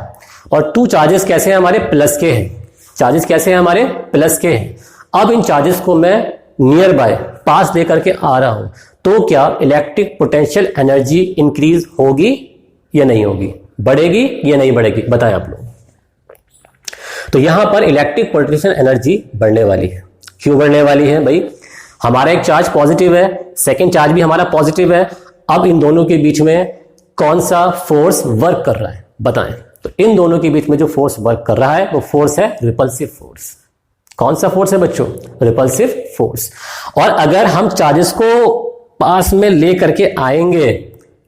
और टू चार्जेस कैसे हैं हमारे, प्लस के हैं। चार्जेस कैसे हैं हमारे, प्लस के हैं। अब इन चार्जेस को मैं नियर बाय पास लेकर के आ रहा हूं तो क्या इलेक्ट्रिक पोटेंशियल एनर्जी इंक्रीज होगी या नहीं होगी, बढ़ेगी या नहीं बढ़ेगी, बताएं आप लोग। तो यहां पर इलेक्ट्रिक पोटेंशियल एनर्जी बढ़ने वाली है। क्यों बढ़ने वाली है भाई, हमारा एक चार्ज पॉजिटिव है, सेकेंड चार्ज भी हमारा पॉजिटिव है। अब इन दोनों के बीच में कौन सा फोर्स वर्क कर रहा है, बताएं। तो इन दोनों के बीच में जो फोर्स वर्क कर रहा है वो फोर्स है रिपल्सिव फोर्स। कौन सा फोर्स है बच्चों, रिपल्सिव फोर्स। और अगर हम चार्जेस को पास में ले करके आएंगे,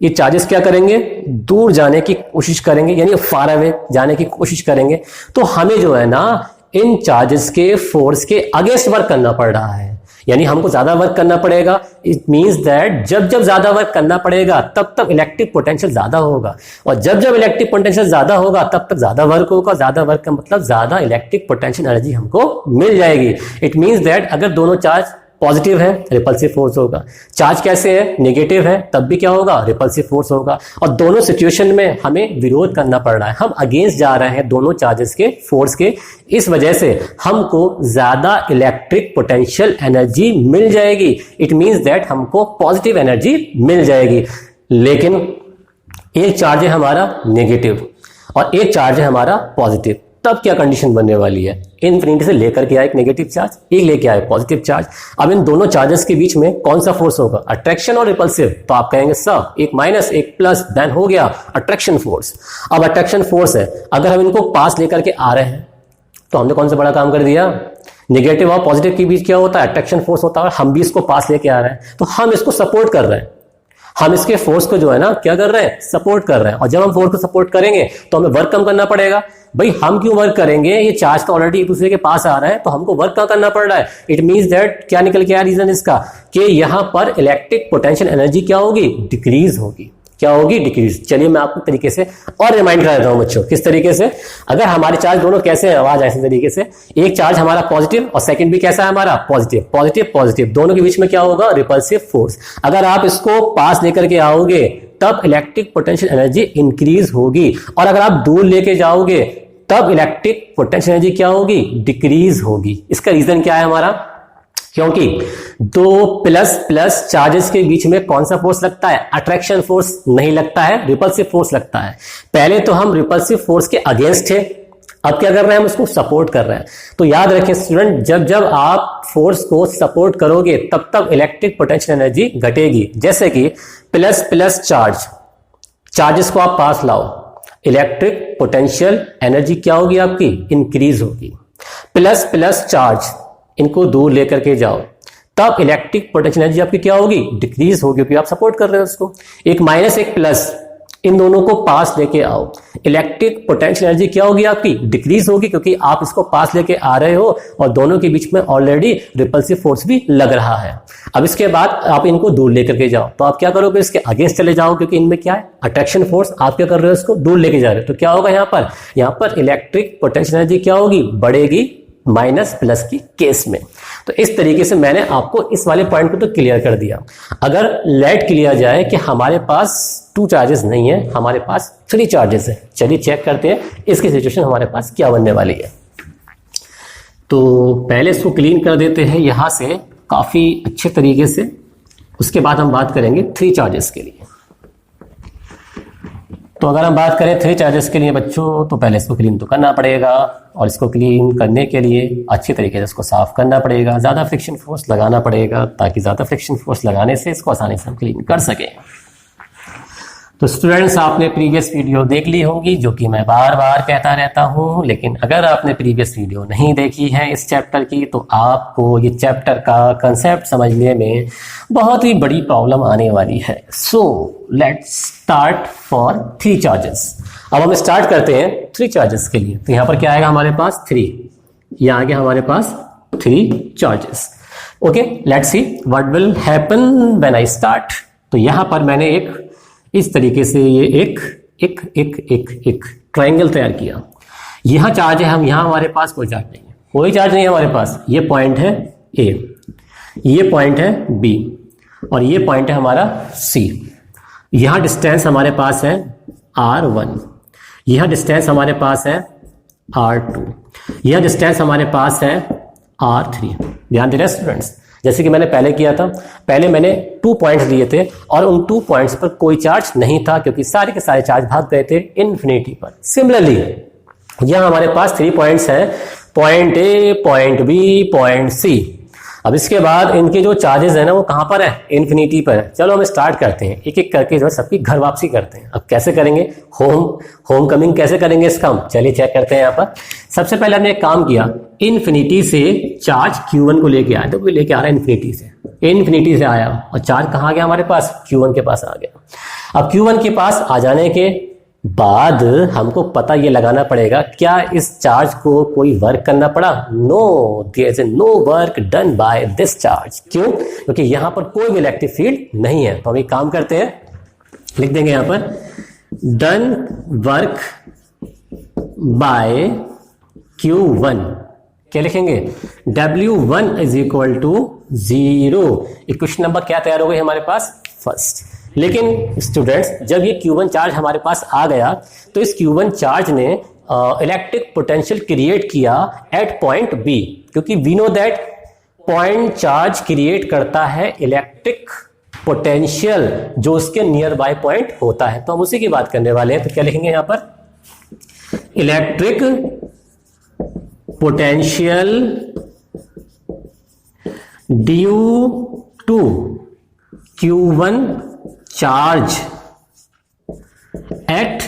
ये चार्जेस क्या करेंगे, दूर जाने की कोशिश करेंगे, यानी फार अवे जाने की कोशिश करेंगे, तो हमें जो है ना इन चार्जेस के फोर्स के अगेंस्ट वर्क करना पड़ रहा है, यानी हमको ज्यादा वर्क करना पड़ेगा। इट मींस दैट जब जब ज्यादा वर्क करना पड़ेगा तब तब इलेक्ट्रिक पोटेंशियल ज्यादा होगा, और जब जब इलेक्ट्रिक पोटेंशियल ज्यादा होगा तब तक ज्यादा वर्क होगा। ज्यादा वर्क का मतलब ज्यादा इलेक्ट्रिक पोटेंशियल एनर्जी हमको मिल जाएगी। इट मींस दैट अगर दोनों चार्ज पॉजिटिव है रिपल्सिव फोर्स होगा, चार्ज कैसे है, नेगेटिव है, तब भी क्या होगा, रिपल्सिव फोर्स होगा। और दोनों सिचुएशन में हमें विरोध करना पड़ रहा है, हम अगेंस्ट जा रहे हैं दोनों चार्जेस के फोर्स के। इस वजह से हमको ज्यादा इलेक्ट्रिक पोटेंशियल एनर्जी मिल जाएगी। इट मींस दैट हमको पॉजिटिव एनर्जी मिल जाएगी। लेकिन एक चार्ज है हमारा नेगेटिव और एक चार्ज है हमारा पॉजिटिव, तब क्या कंडीशन बनने वाली है, इनफिनिटी से लेकर के आए एक नेगेटिव चार्ज, एक लेके आए पॉजिटिव चार्ज। अब इन दोनों चार्जेस के बीच में कौन सा फोर्स होगा, अट्रैक्शन और रिपल्सिव। तो आप कहेंगे सर एक माइनस एक प्लस, देन हो गया अट्रैक्शन फोर्स। अब अट्रैक्शन फोर्स है, अगर हम इनको पास लेकर के आ रहे हैं तो हमने कौन सा बड़ा काम कर दिया, नेगेटिव और पॉजिटिव के बीच क्या होता है, अट्रैक्शन फोर्स होता है। हम भी इसको पास लेके आ रहे हैं तो हम इसको सपोर्ट कर रहे हैं, हम इसके फोर्स को जो है ना क्या कर रहे हैं, सपोर्ट कर रहे हैं। और जब हम फोर्स को सपोर्ट करेंगे तो हमें वर्क कम करना पड़ेगा। भाई हम क्यों वर्क करेंगे, ये चार्ज तो ऑलरेडी एक दूसरे के पास आ रहा है तो हमको वर्क कम करना पड़ रहा है। इट मींस दैट क्या निकल के आया रीजन इसका, कि यहां पर इलेक्ट्रिक पोटेंशियल एनर्जी क्या होगी, डिक्रीज होगी। क्या होगी, डिक्रीज। चलिए मैं आपको तरीके से और रिमाइंड कर देता हूं बच्चों, किस तरीके से। अगर हमारे चार्ज दोनों कैसे हैं, आवाज ऐसे तरीके से, एक चार्ज हमारा पॉजिटिव और सेकंड भी कैसा है हमारा पॉजिटिव, पॉजिटिव पॉजिटिव, दोनों के बीच में क्या होगा, रिपल्सिव फोर्स। अगर आप इसको पास लेकर के आओगे तब इलेक्ट्रिक पोटेंशियल एनर्जी इंक्रीज होगी, और अगर आप दूर लेके जाओगे तब इलेक्ट्रिक पोटेंशियल एनर्जी क्या होगी, डिक्रीज होगी। इसका रीजन क्या है हमारा, क्योंकि दो प्लस प्लस चार्जेस के बीच में कौन सा फोर्स लगता है, अट्रैक्शन फोर्स नहीं लगता है, रिपल्सिव फोर्स लगता है। पहले तो हम रिपल्सिव फोर्स के अगेंस्ट थे, अब क्या कर रहे हैं, हम उसको सपोर्ट कर रहे हैं। तो याद रखें स्टूडेंट, जब जब आप फोर्स को सपोर्ट करोगे तब तब इलेक्ट्रिक पोटेंशियल एनर्जी घटेगी। जैसे कि प्लस प्लस चार्जेस को आप पास लाओ, इलेक्ट्रिक पोटेंशियल एनर्जी क्या होगी आपकी, इंक्रीज होगी। प्लस प्लस चार्ज इनको दूर लेकर के जाओ, तब इलेक्ट्रिक पोटेंशियल एनर्जी आपकी क्या होगी, डिक्रीज होगी, क्योंकि आप सपोर्ट कर रहे हो उसको। एक माइनस एक प्लस, इन दोनों को पास लेके आओ, इलेक्ट्रिक पोटेंशियल एनर्जी क्या होगी आपकी, डिक्रीज होगी, क्योंकि आप इसको पास लेके आ रहे हो और दोनों के बीच में ऑलरेडी रिपल्सिव फोर्स भी लग रहा है। अब इसके बाद आप इनको दूर लेकर के जाओ, तो आप क्या करोगे, इसके अगेंस्ट चले जाओ, क्योंकि इनमें क्या है, अट्रैक्शन फोर्स। आप क्या कर रहे हो, इसको दूर लेके जा रहे हो, तो क्या होगा यहाँ पर इलेक्ट्रिक पोटेंशियल एनर्जी क्या होगी, बढ़ेगी माइनस प्लस की केस में। तो इस तरीके से मैंने आपको इस वाले पॉइंट को तो क्लियर कर दिया। अगर लेट क्लियर जाए कि हमारे पास 2 चार्जेस नहीं है, हमारे पास 3 चार्जेस है, चलिए चेक करते हैं इसकी सिचुएशन हमारे पास क्या बनने वाली है। तो पहले इसको क्लीन कर देते हैं यहां से काफी अच्छे तरीके से, उसके बाद हम बात करेंगे 3 चार्जेस के लिए। तो अगर हम बात करें 3 चार्जेस के लिए बच्चों, तो पहले इसको क्लीन तो करना पड़ेगा, और इसको क्लीन करने के लिए अच्छी तरीके से इसको साफ करना पड़ेगा, ज़्यादा फ्रिक्शन फोर्स लगाना पड़ेगा, ताकि ज़्यादा फ्रिक्शन फोर्स लगाने से इसको आसानी से हम क्लीन कर सकें। तो स्टूडेंट्स, आपने प्रीवियस वीडियो देख ली होंगी, जो कि मैं बार बार कहता रहता हूं, लेकिन अगर आपने प्रीवियस वीडियो नहीं देखी है इस चैप्टर की, तो आपको ये चैप्टर का कंसेप्ट समझने में बहुत ही बड़ी प्रॉब्लम आने वाली है। So let's start for 3 charges. अब हम स्टार्ट करते हैं 3 चार्जेस के लिए। तो यहाँ पर क्या आएगा हमारे पास, 3, यहाँ आ गया हमारे पास 3 charges. Okay, let's see what will happen when I start. तो यहाँ पर मैंने एक इस तरीके से ये एक ट्रायंगल तैयार किया। यहां चार्ज है, हम यहां हमारे पास कोई चार्ज नहीं है, कोई चार्ज नहीं है हमारे पास। ये पॉइंट है ए, ये पॉइंट है बी, और ये पॉइंट है हमारा सी। यहां डिस्टेंस हमारे पास है r1, यहां डिस्टेंस हमारे पास है r2, यहां डिस्टेंस हमारे पास है r3। ध्यान दे रहे स्टूडेंट्स, जैसे कि मैंने पहले किया था, पहले मैंने 2 पॉइंट्स लिए थे और उन 2 पॉइंट्स पर कोई चार्ज नहीं था, क्योंकि सारे के सारे चार्ज भाग गए थे इन्फिनिटी पर। सिमिलरली यहां हमारे पास 3 पॉइंट्स हैं, point A, point B, point C. अब इसके बाद इनके जो चार्जेस है ना, वो कहां पर है, इन्फिनिटी पर है। चलो हम स्टार्ट करते हैं, एक एक करके जो है सबकी घर वापसी करते हैं। अब कैसे करेंगे, होम कमिंग कैसे करेंगे इसका हम, चलिए चेक करते हैं। यहाँ पर सबसे पहले हमने एक काम किया, इन्फिनिटी से चार्ज Q1 को लेके आया, तो कोई लेके आ रहा है इन्फिनिटी से आया, और चार्ज कहाँ गया हमारे पास, Q1 के पास आ गया। अब Q1 के पास आ जाने के बाद हमको पता ये लगाना पड़ेगा, क्या इस चार्ज को कोई वर्क करना पड़ा, no, there is no work done by this charge. क्यों, क्योंकि यहां पर कोई भी इलेक्ट्रिक फील्ड नहीं है। तो हम एक काम करते हैं, लिख देंगे यहां पर डन वर्क बाय Q1। क्या लिखेंगे, W1 is equal to 0। Equation number क्या तैयार हो गई हमारे पास, फर्स्ट। लेकिन स्टूडेंट्स, जब ये Q1 चार्ज हमारे पास आ गया, तो इस Q1 चार्ज ने इलेक्ट्रिक पोटेंशियल क्रिएट किया एट पॉइंट बी, क्योंकि we know that point charge create करता है इलेक्ट्रिक पोटेंशियल जो उसके नियर बाय पॉइंट होता है। तो हम उसी की बात करने वाले हैं। तो क्या लिखेंगे यहां पर, electric potential due to Q1 charge at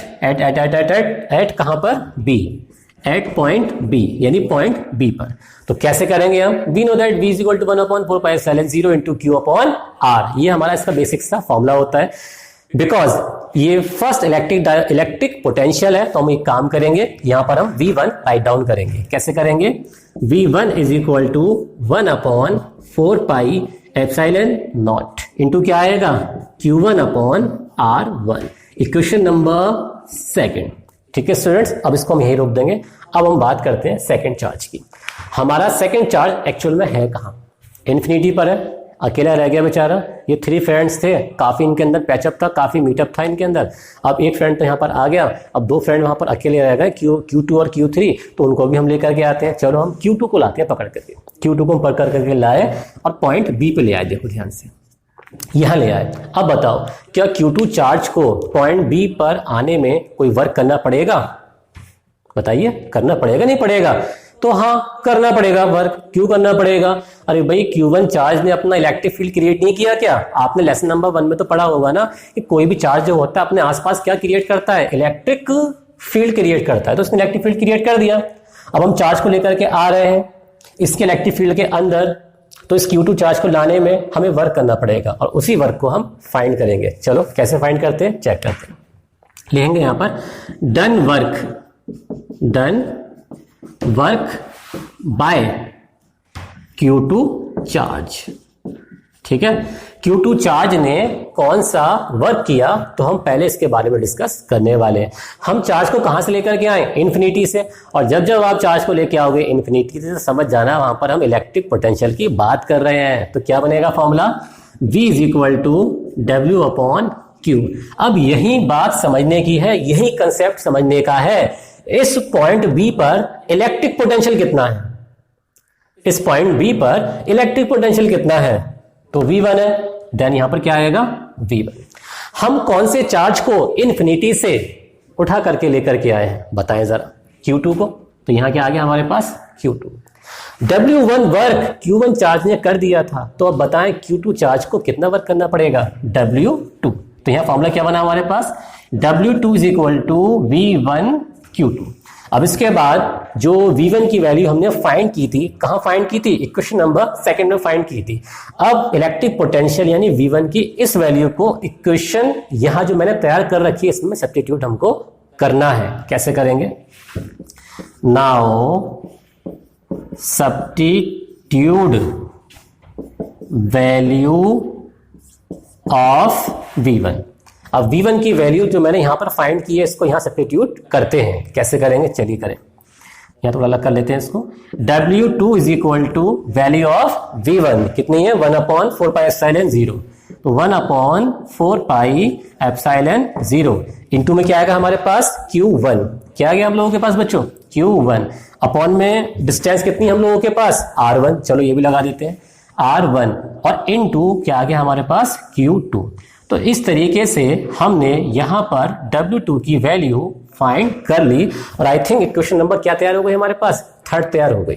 कहां पर, बी, एट पॉइंट बी, यानी पॉइंट बी पर। तो कैसे करेंगे हम, we know that v is equal to 1/4πε0 into Q upon R। ये हमारा इसका बेसिक सा फॉर्मूला होता है। बिकॉज ये फर्स्ट इलेक्ट्रिक पोटेंशियल है, तो हम एक काम करेंगे, यहां पर हम V1 राइट डाउन करेंगे। कैसे करेंगे, V1 is equal to 1/4πε0 into क्या आएगा, Q1 upon R1। Equation number 2। ठीक है स्टूडेंट्स, अब इसको हम यहीं रोक देंगे। अब हम बात करते हैं सेकंड चार्ज की। हमारा सेकंड चार्ज एक्चुअल में है कहां, इन्फिनिटी पर है। अकेला रह गया बेचारा। ये 3 फ्रेंड्स थे, काफ़ी इनके अंदर पैचअप था, काफ़ी मीटअप था इनके अंदर। अब एक फ्रेंड तो यहाँ पर आ गया, अब 2 फ्रेंड वहाँ पर अकेले रह गए, Q2 और Q3, तो उनको भी हम लेकर के आते हैं। चलो हम Q2 को लाते हैं पकड़ करके। Q2 को हम पकड़ करके लाए और पॉइंट बी पे ले आए। देखो ध्यान से यहाँ ले आए। अब बताओ क्या Q2 चार्ज को पॉइंट बी पर आने में कोई वर्क करना पड़ेगा? बताइए, करना पड़ेगा नहीं पड़ेगा? तो हाँ, करना पड़ेगा वर्क। क्यों करना पड़ेगा? अरे भाई, Q1 चार्ज ने अपना इलेक्ट्रिक फील्ड क्रिएट नहीं किया क्या? आपने लेसन नंबर 1 में तो पढ़ा होगा ना कि कोई भी चार्ज जो होता है अपने आसपास क्या क्रिएट करता है? इलेक्ट्रिक फील्ड क्रिएट करता है। तो उसने इलेक्ट्रिक फील्ड क्रिएट कर दिया। अब हम चार्ज को लेकर के आ रहे हैं इसके इलेक्ट्रिक फील्ड के अंदर, तो इस Q2 चार्ज को लाने में हमें वर्क करना पड़ेगा और उसी वर्क को हम फाइंड करेंगे। चलो कैसे फाइंड करते हैं, चेक करते हैं। लिखेंगे यहां पर done work by Q2 charge. ठीक है, Q2 चार्ज ने कौन सा वर्क किया, तो हम पहले इसके बारे में डिस्कस करने वाले हैं। हम चार्ज को कहां से लेकर के आए? इन्फिनिटी से। और जब जब आप चार्ज को लेकर आओगे इन्फिनिटी से, समझ जाना वहां पर हम इलेक्ट्रिक पोटेंशियल की बात कर रहे हैं। तो क्या बनेगा फॉर्मूला? V = W/Q। अब यही बात समझने की है, यही कंसेप्ट समझने का है। इस पॉइंट बी पर इलेक्ट्रिक पोटेंशियल कितना है? इस पॉइंट बी पर इलेक्ट्रिक पोटेंशियल कितना है? तो V1 है। देन यहां पर क्या आएगा? V1। हम कौन से चार्ज को इन्फिनिटी से उठा करके लेकर के आए हैं, बताएं जरा? Q2 को। तो यहां क्या आ गया हमारे पास? Q2। W1 work Q1 charge ने कर दिया था, तो अब बताएं Q2 चार्ज को कितना वर्क करना पड़ेगा? W2। तो यहां फॉर्मूला क्या बना हमारे पास? W2 = V1 Q2। अब इसके बाद जो V1 की वैल्यू हमने फाइंड की थी, कहां फाइंड की थी? इक्वेशन नंबर 2 में फाइंड की थी। अब इलेक्ट्रिक पोटेंशियल यानी V1 की इस वैल्यू को इक्वेशन यहां जो मैंने तैयार कर रखी है इसमें सब्स्टिट्यूट हमको करना है। कैसे करेंगे? Now substitute value of V1। अब V1 की वैल्यू जो मैंने यहां पर फाइंड की है इसको यहां सब्स्टिट्यूट करते हैं। कैसे करेंगे? चलिए करें। यहां थोड़ा अलग कर लेते हैं इसको। W2 = वैल्यू ऑफ V1 कितनी है? 1/4πε0। तो 1/4πε0 इंटू में क्या आएगा हमारे पास? Q1। क्या आ गया हम लोगों के पास बच्चों? Q1 अपॉन में डिस्टेंस कितनी हम लोगों के पास? R1। चलो ये भी लगा देते हैं, R1 और इनटू क्या आ गया हमारे पास? Q2। तो इस तरीके से हमने यहां पर W2 की वैल्यू फाइंड कर ली और आई थिंक इक्वेशन नंबर क्या तैयार हो गई हमारे पास? 3 तैयार हो गई।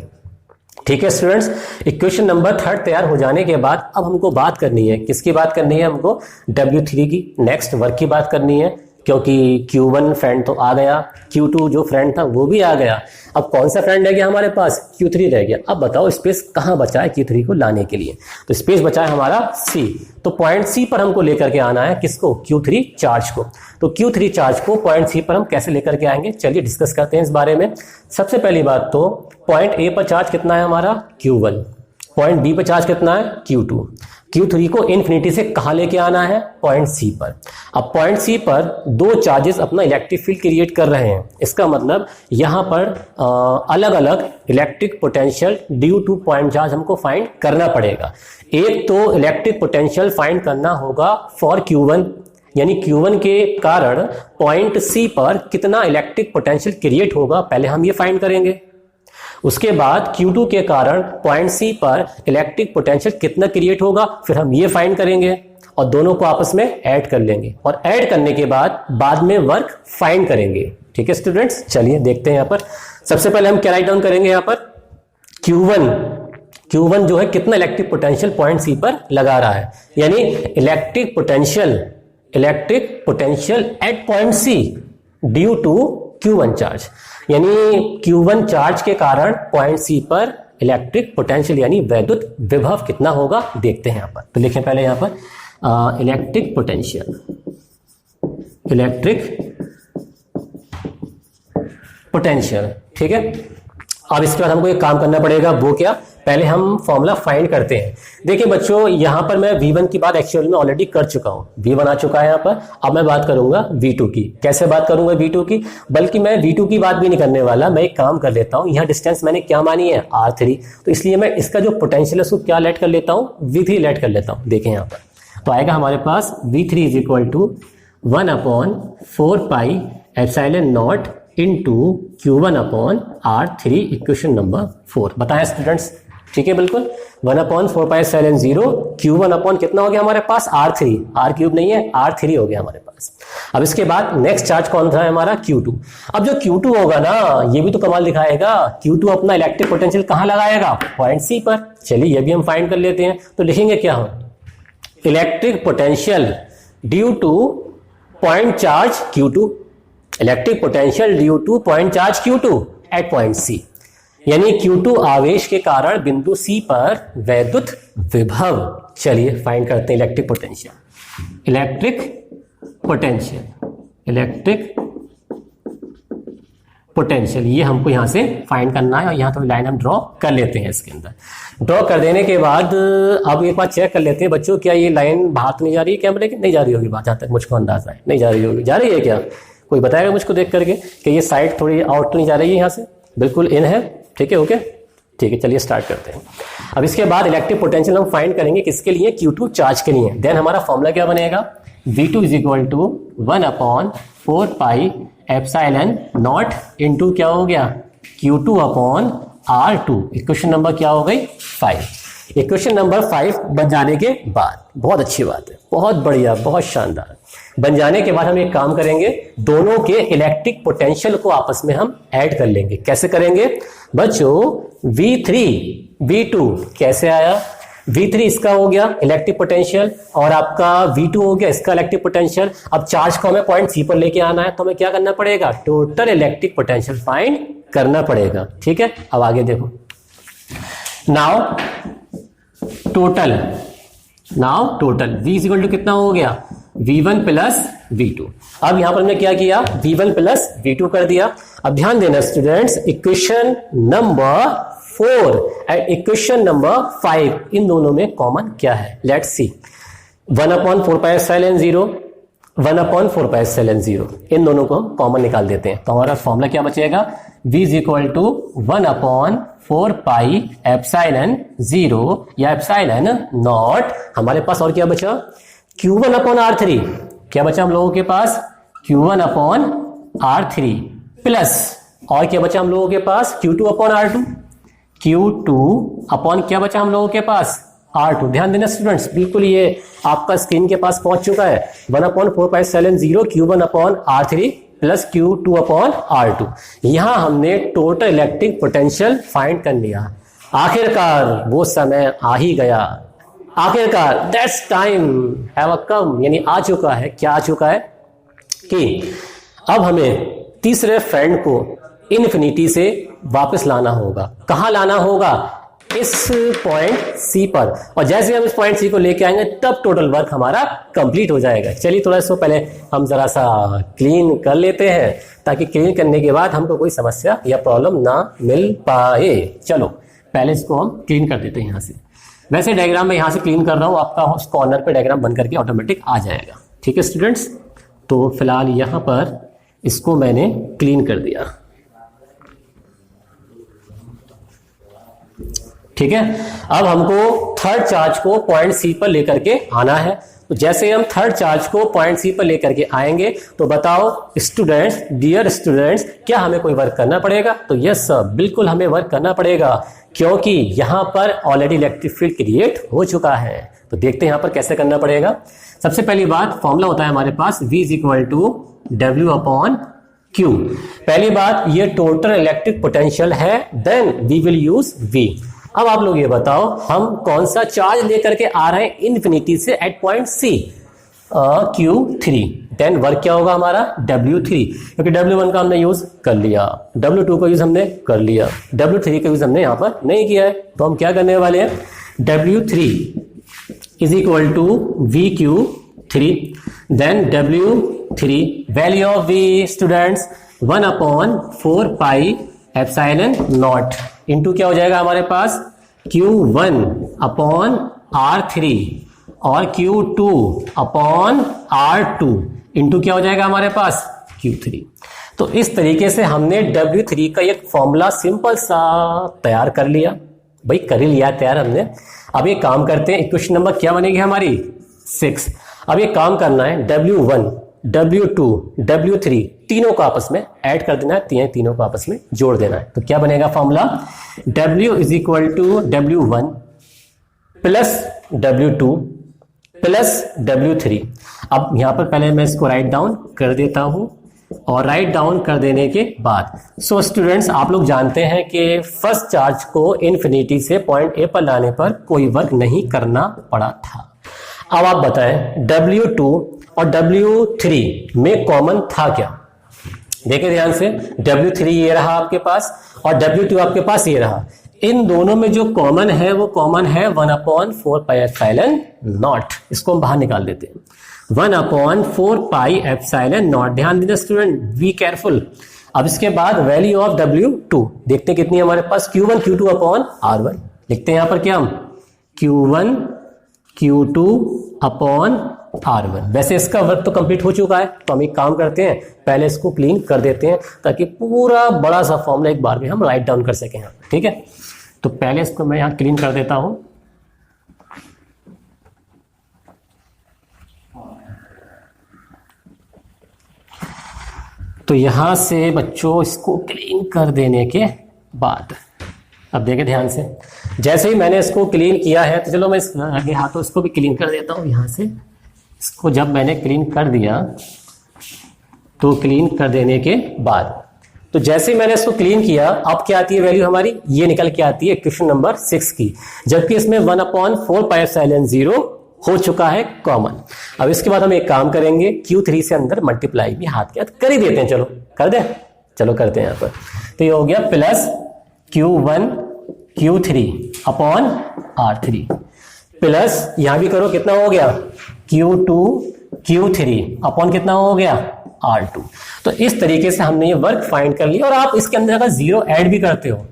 ठीक है स्टूडेंट्स, इक्वेशन नंबर 3 तैयार हो जाने के बाद अब हमको बात करनी है, किसकी बात करनी है? हमको W3 की नेक्स्ट वर्क की बात करनी है, क्योंकि Q1 फ्रेंड तो आ गया, Q2 जो फ्रेंड था वो भी आ गया। अब कौन सा फ्रेंड रह गया हमारे पास? Q3 रह गया। अब बताओ स्पेस कहां बचा है Q3 को लाने के लिए? तो स्पेस बचा है हमारा C। तो पॉइंट C पर हमको लेकर के आना है किसको? Q3 चार्ज को। तो Q3 चार्ज को पॉइंट C पर हम कैसे लेकर के आएंगे? चलिए डिस्कस करते हैं इस बारे में। सबसे पहली बात तो पॉइंट A पर चार्ज कितना है हमारा? Q1। पॉइंट B पर चार्ज कितना है? Q2। Q3 को इन्फिनिटी से कहां लेके आना है? पॉइंट C पर। अब पॉइंट C पर 2 चार्जेस अपना इलेक्ट्रिक फील्ड क्रिएट कर रहे हैं। इसका मतलब यहां पर अलग अलग electric potential due to point charge हमको फाइंड करना पड़ेगा। एक तो इलेक्ट्रिक पोटेंशियल फाइंड करना होगा फॉर Q1, यानी Q1 के कारण पॉइंट C पर कितना इलेक्ट्रिक पोटेंशियल क्रिएट होगा, पहले हम ये फाइंड करेंगे। उसके बाद Q2 के कारण पॉइंट C पर इलेक्ट्रिक पोटेंशियल कितना क्रिएट होगा, फिर हम ये फाइंड करेंगे और दोनों को आपस में ऐड कर लेंगे और ऐड करने के बाद में वर्क फाइंड करेंगे। ठीक है स्टूडेंट्स, चलिए देखते हैं। यहाँ पर सबसे पहले हम क्या राइट डाउन करेंगे? यहाँ पर Q1 जो है कितना इलेक्ट्रिक पोटेंशियल पॉइंट C पर लगा रहा है, यानी electric potential at point C due to Q1 charge, यानी Q1 चार्ज के कारण पॉइंट C पर इलेक्ट्रिक पोटेंशियल यानी वैद्युत विभव कितना होगा देखते हैं। यहाँ पर तो लिखें पहले यहाँ पर इलेक्ट्रिक पोटेंशियल। ठीक है, अब इसके बाद हमको एक काम करना पड़ेगा, वो क्या? पहले हम फॉर्मूला फाइंड करते हैं। देखिए बच्चों, यहां पर मैं V1 की बात एक्चुअल में ऑलरेडी कर चुका हूं, V1 आ चुका है यहां पर। अब मैं बात करूंगा V2 की। कैसे बात करूंगा V2 की? बल्कि मैं V2 की बात भी नहीं करने वाला, मैं एक काम कर लेता हूं। यहां डिस्टेंस मैंने क्या मानी है? R3, तो इसलिए मैं इसका जो पोटेंशियल है उसको क्या लेट कर लेता हूं? V3 लेट कर लेता हूं। देखें यहां पर तो आएगा हमारे पास V3 is equal to 1/4 pi epsilon not into Q1/R3, equation number 4। बताएं स्टूडेंट्स, ठीक है बिल्कुल। 1/4 पाई एप्सिलॉन 0 Q1 कितना हो गया हमारे पास? R3, R³ नहीं है, R3 हो गया हमारे पास। अब इसके बाद नेक्स्ट चार्ज कौन था हमारा? Q2। अब जो Q2 होगा ना, ये भी तो कमाल दिखाएगा। Q2 अपना इलेक्ट्रिक पोटेंशियल कहां लगाएगा? पॉइंट C पर। चलिए ये भी हम फाइंड कर लेते हैं। तो लिखेंगे क्या हम? Electric potential due to point charge Q2, electric potential due to point charge Q2 at point C, यानी Q2 आवेश के कारण बिंदु C पर वैद्युत विभव। चलिए फाइंड करते हैं इलेक्ट्रिक पोटेंशियल। इलेक्ट्रिक पोटेंशियल ये हमको यहां से फाइंड करना है, और यहां तो लाइन हम ड्रॉ कर लेते हैं। इसके अंदर ड्रॉ कर देने के बाद अब एक बार चेक कर लेते हैं बच्चों, क्या ये लाइन बाहर तो नहीं जा रही है कैमरे की? नहीं जा रही होगी बात, जहां तक मुझको अंदाजा है नहीं जा रही होगी। जा रही है क्या? कोई बताएगा मुझको देख करके कि ये साइड थोड़ी आउट तो नहीं जा रही है? यहाँ से बिल्कुल इन है, ठीक है, ओके, ठीक है। चलिए स्टार्ट करते हैं। अब इसके बाद इलेक्ट्रिक पोटेंशियल हम फाइंड करेंगे किसके लिए? Q2 चार्ज के लिए। देन हमारा फॉर्मूला क्या बनेगा? V2 is equal to 1/4 pi epsilon not into क्या हो गया? Q2/R2। इक्वेशन नंबर क्या हो गई? 5। इक्वेशन नंबर 5 बन जाने के बाद, बहुत अच्छी बात है, बहुत बढ़िया, बहुत शानदार। बन जाने के बाद हम एक काम करेंगे, दोनों के इलेक्ट्रिक पोटेंशियल को आपस में हम ऐड कर लेंगे। कैसे करेंगे बच्चों? V3 V2 कैसे आया? V3 इसका हो गया इलेक्ट्रिक पोटेंशियल, और आपका V2 हो गया इसका इलेक्ट्रिक पोटेंशियल। अब चार्ज को हमें पॉइंट C पर लेके आना है, तो हमें क्या करना पड़ेगा? टोटल इलेक्ट्रिक पोटेंशियल फाइंड करना पड़ेगा, ठीक है। अब आगे देखो, now total V equal to कितना हो गया? V1 plus V2। अब यहां पर हमने क्या किया? V1 प्लस V2 कर दिया। अब ध्यान देना students, equation number 4 and equation number 5, इन दोनों में कॉमन क्या है? Let's see. 1/4 pi epsilon 0, 1/4 pi epsilon 0, इन दोनों को हम कॉमन निकाल देते हैं। तो हमारा फॉर्मूला क्या बचेगा? V is equal to 1/4 pi epsilon 0 या एप्सिलॉन नॉट। हमारे पास और क्या बचा? Q1/R3। क्या बचा हम लोगों के पास? Q1/R3 प्लस, और क्या बचा हम लोगों के पास? Q2/R2। Q2 क्या बचा हम लोगों के पास? R2। ध्यान देना स्टूडेंट्स, बिल्कुल ये आपका स्क्रीन के पास पहुंच चुका है। 1/4 pi epsilon 0 Q1/R3 plus Q2/R2। यहां हमने टोटल इलेक्ट्रिक पोटेंशियल फाइंड कर लिया। आखिरकार वो समय आ ही गया, आखिरकार दैट्स टाइम हैव कम, यानी आ चुका है। क्या आ चुका है? कि अब हमें तीसरे फ्रेंड को इन्फिनिटी से वापस लाना होगा। कहां लाना होगा? इस पॉइंट C पर। और जैसे हम इस पॉइंट C को लेके आएंगे तब टोटल वर्क हमारा कंप्लीट हो जाएगा। चलिए थोड़ा सा पहले हम जरा सा क्लीन कर लेते हैं, ताकि क्लीन करने के बाद हमको कोई समस्या या प्रॉब्लम ना मिल पाए। चलो पहले इसको हम क्लीन कर देते हैं यहां से। वैसे डायग्राम में यहां से क्लीन कर रहा हूं, आपका उस कॉर्नर पे डायग्राम बन करके ऑटोमेटिक आ जाएगा, ठीक है स्टूडेंट्स। तो फिलहाल यहां पर इसको मैंने क्लीन कर दिया, ठीक है। अब हमको थर्ड चार्ज को पॉइंट C पर लेकर के आना है। तो जैसे हम थर्ड चार्ज को पॉइंट C पर लेकर के आएंगे, तो बताओ स्टूडेंट्स, डियर स्टूडेंट्स, क्या हमें कोई वर्क करना पड़ेगा? तो यस सर, बिल्कुल हमें वर्क करना पड़ेगा, क्योंकि यहां पर ऑलरेडी इलेक्ट्रिक फील्ड क्रिएट हो चुका है। तो देखते हैं यहां पर कैसे करना पड़ेगा। सबसे पहली बात, फॉर्मूला होता है हमारे पास V is equal to W/Q। पहली बात, ये टोटल इलेक्ट्रिक पोटेंशियल है, then we will use V। अब आप लोग ये बताओ, हम कौन सा चार्ज लेकर के आ रहे हैं इन्फिनिटी से at point C? Q3। Then work क्या होगा हमारा? W3, क्योंकि W1 का हमने यूज कर लिया, W2 का यूज हमने कर लिया, W3 का यूज हमने यहां पर नहीं किया है। तो हम क्या करने वाले हैं? W3 is equal to VQ3, then W3 value of V students 1/4 pi epsilon not into क्या हो जाएगा हमारे पास? Q1 अपॉन R3 और Q2 अपॉन R2 इंटू क्या हो जाएगा हमारे पास Q3। तो इस तरीके से हमने W3 का एक फॉर्मूला सिंपल सा तैयार कर लिया। भाई कर ही लिया तैयार हमने। अब ये काम करते हैं, इक्वेशन नंबर क्या बनेगी हमारी 6। अब ये काम करना है W1 W2 W3 तीनों को आपस में ऐड कर देना है, तीनों को आपस में जोड़ देना है। तो क्या बनेगा formula W is equal to W1 plus W2 plus W3। अब यहां पर पहले मैं इसको राइट डाउन कर देता हूं और राइट डाउन कर देने के बाद सो स्टूडेंट्स आप लोग जानते हैं कि फर्स्ट चार्ज को इन्फिनिटी से पॉइंट ए पर लाने पर कोई वर्क नहीं करना पड़ा था। अब आप बताएं W2 और W3 में कॉमन था क्या? देखिए ध्यान से, W3 ये रहा आपके पास और W2 आपके पास ये रहा। इन दोनों में जो कॉमन है वो कॉमन है 1/4 पाई एप्सिलॉन नॉट। इसको हम बाहर निकाल देते हैं 1/4 पाई एप्सिलॉन नॉट। ध्यान दीजिए स्टूडेंट, बी केयरफुल। अब इसके बाद वैल्यू ऑफ W2 देखते हैं कितनी है हमारे पास, Q1 Q2 अपॉन R1। लिखते हैं यहां पर क्या हम Q1 Q2 अपॉन R1। वैसे इसका वर्क तो कंप्लीट हो चुका है, तो हम एक काम करते हैं पहले इसको क्लीन कर देते हैं ताकि पूरा बड़ा सा फॉर्मूला एक बार में हम राइट डाउन कर सकें। ठीक है, तो पहले इसको मैं यहां क्लीन कर देता हूं। तो यहां से बच्चों इसको क्लीन कर देने के बाद अब देखें ध्यान से, जैसे ही मैंने इसको क्लीन किया है तो चलो मैं इस आगे हाथों इसको भी क्लीन कर देता हूं। यहां से इसको जब मैंने क्लीन कर दिया तो क्लीन कर देने के बाद तो जैसे ही मैंने इसको क्लीन किया अब क्या आती है वैल्यू हमारी, ये निकल के आती है क्वेश्चन नंबर 6 की, जबकि इसमें 1/4 पाई एप्सिलॉन 0 हो चुका है कॉमन। अब इसके बाद हम एक काम करेंगे, Q3 से अंदर मल्टीप्लाई भी हाथ के हाथ कर ही देते हैं। चलो कर दे, चलो करते हैं यहां पर। तो ये हो गया plus Q1 Q3 upon R3 plus यहां भी करो कितना हो गया Q2 Q3 अपॉन कितना हो गया R2। तो इस तरीके से हमने ये वर्क फाइंड कर लिया। और आप इसके अंदर अगर जीरो ऐड भी करते हो,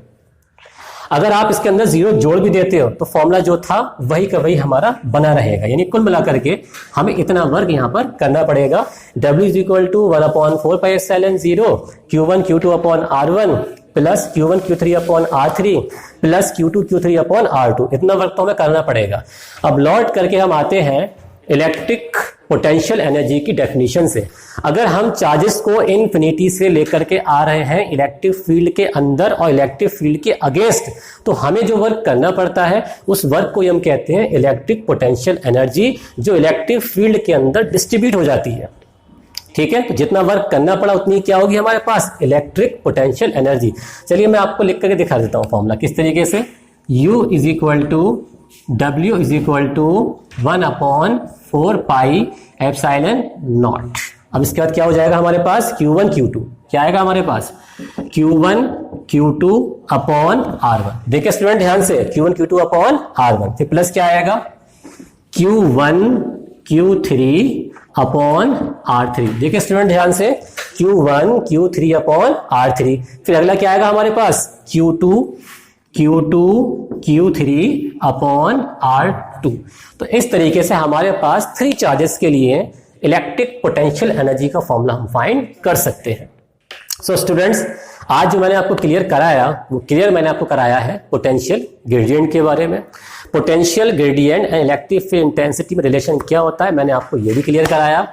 अगर आप इसके अंदर जीरो जोड़ भी देते हो तो फॉर्मूला जो था वही का वही हमारा बना रहेगा। यानी कुल मिलाकर के हमें इतना वर्क यहां पर करना पड़ेगा। W is equal to 1/4 pi epsilon 0 Q1 Q2 upon R1 plus Q1 Q3 upon R3 plus Q2 Q3 upon R2। इतना वर्क तो हमें करना पड़ेगा। अब लौट करके हम आते हैं इलेक्ट्रिक पोटेंशियल एनर्जी की डेफिनेशन से। अगर हम चार्जेस को इन्फिनिटी से लेकर के आ रहे हैं इलेक्ट्रिक फील्ड के अंदर और इलेक्ट्रिक फील्ड के अगेंस्ट, तो हमें जो वर्क करना पड़ता है उस वर्क को हम कहते हैं इलेक्ट्रिक पोटेंशियल एनर्जी, जो इलेक्ट्रिक फील्ड के अंदर डिस्ट्रीब्यूट हो जाती है। ठीक है, तो जितना वर्क करना पड़ा उतनी क्या होगी हमारे पास, इलेक्ट्रिक पोटेंशियल एनर्जी। चलिए मैं आपको लिख करके दिखा देता हूं फॉर्मूला किस तरीके से। U is equal to W is equal to 1/4 pi epsilon naught. अब इसके बाद क्या हो जाएगा हमारे पास Q1 Q2, क्या आएगा हमारे पास Q1 Q2 अपॉन R1। देखिए स्टूडेंट ध्यान से, Q1 Q2 अपॉन R1 फिर प्लस क्या आएगा Q1 Q3 अपॉन R3। देखिए स्टूडेंट ध्यान से, Q1 Q3 अपॉन R3। फिर अगला क्या आएगा हमारे पास Q2 Q3 अपॉन R2। तो इस तरीके से हमारे पास 3 चार्जेस के लिए इलेक्ट्रिक पोटेंशियल एनर्जी का फॉर्मूला हम फाइंड कर सकते हैं। सो स्टूडेंट्स, आज जो मैंने आपको क्लियर कराया वो क्लियर मैंने आपको कराया है पोटेंशियल ग्रेडियंट के बारे में। Potential gradient and electric field intensity में रिलेशन क्या होता है मैंने आपको ये भी क्लियर कराया।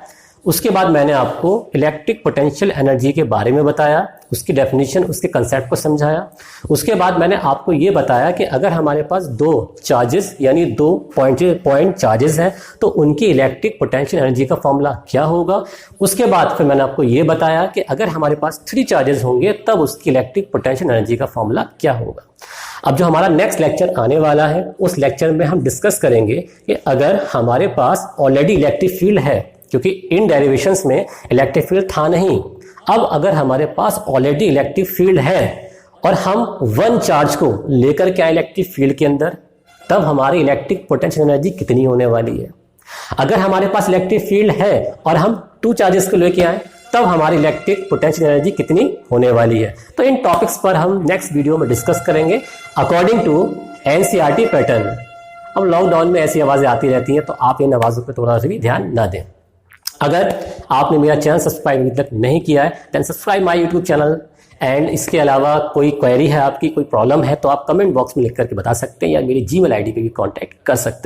उसके बाद मैंने आपको इलेक्ट्रिक पोटेंशियल एनर्जी के बारे में बताया, उसकी डेफिनेशन, उसके कंसेप्ट को समझाया। उसके बाद मैंने आपको ये बताया कि अगर हमारे पास 2 चार्जेस यानी 2 पॉइंट चार्जेस हैं तो उनकी इलेक्ट्रिक पोटेंशियल एनर्जी का फॉर्मूला क्या होगा। उसके बाद फिर मैंने आपको ये बताया कि अगर हमारे पास 3 चार्जेस होंगे तब उसकी इलेक्ट्रिक पोटेंशियल एनर्जी का फॉर्मूला क्या होगा। अब जो हमारा नेक्स्ट लेक्चर आने वाला है उस लेक्चर में हम डिस्कस करेंगे कि अगर हमारे पास ऑलरेडी इलेक्ट्रिक फील्ड है, क्योंकि इन डेरिवेशंस में इलेक्ट्रिक फील्ड था नहीं, अब अगर हमारे पास ऑलरेडी इलेक्ट्रिक फील्ड है और हम 1 चार्ज को लेकर के आए इलेक्ट्रिक फील्ड के अंदर, तब हमारी इलेक्ट्रिक पोटेंशियल एनर्जी कितनी होने वाली है। अगर हमारे पास इलेक्ट्रिक फील्ड है और हम 2 चार्जेस को लेके आए तब हमारी इलेक्ट्रिक पोटेंशियल एनर्जी कितनी होने वाली है। तो इन टॉपिक्स पर हम नेक्स्ट वीडियो में डिस्कस करेंगे अकॉर्डिंग टू एनसीईआरटी पैटर्न। अब लॉकडाउन में ऐसी आवाजें आती रहती हैं, तो आप इन आवाजों पर थोड़ा सा भी ध्यान ना दें। अगर आपने मेरा चैनल सब्सक्राइब अभी तक नहीं किया है, then subscribe my YouTube channel. And इसके अलावा कोई क्वेरी है आपकी, कोई प्रॉब्लम है, तो आप कमेंट बॉक्स में लिख करके बता सकते हैं या मेरी जीमेल आईडी पे भी कांटेक्ट कर सकते हैं।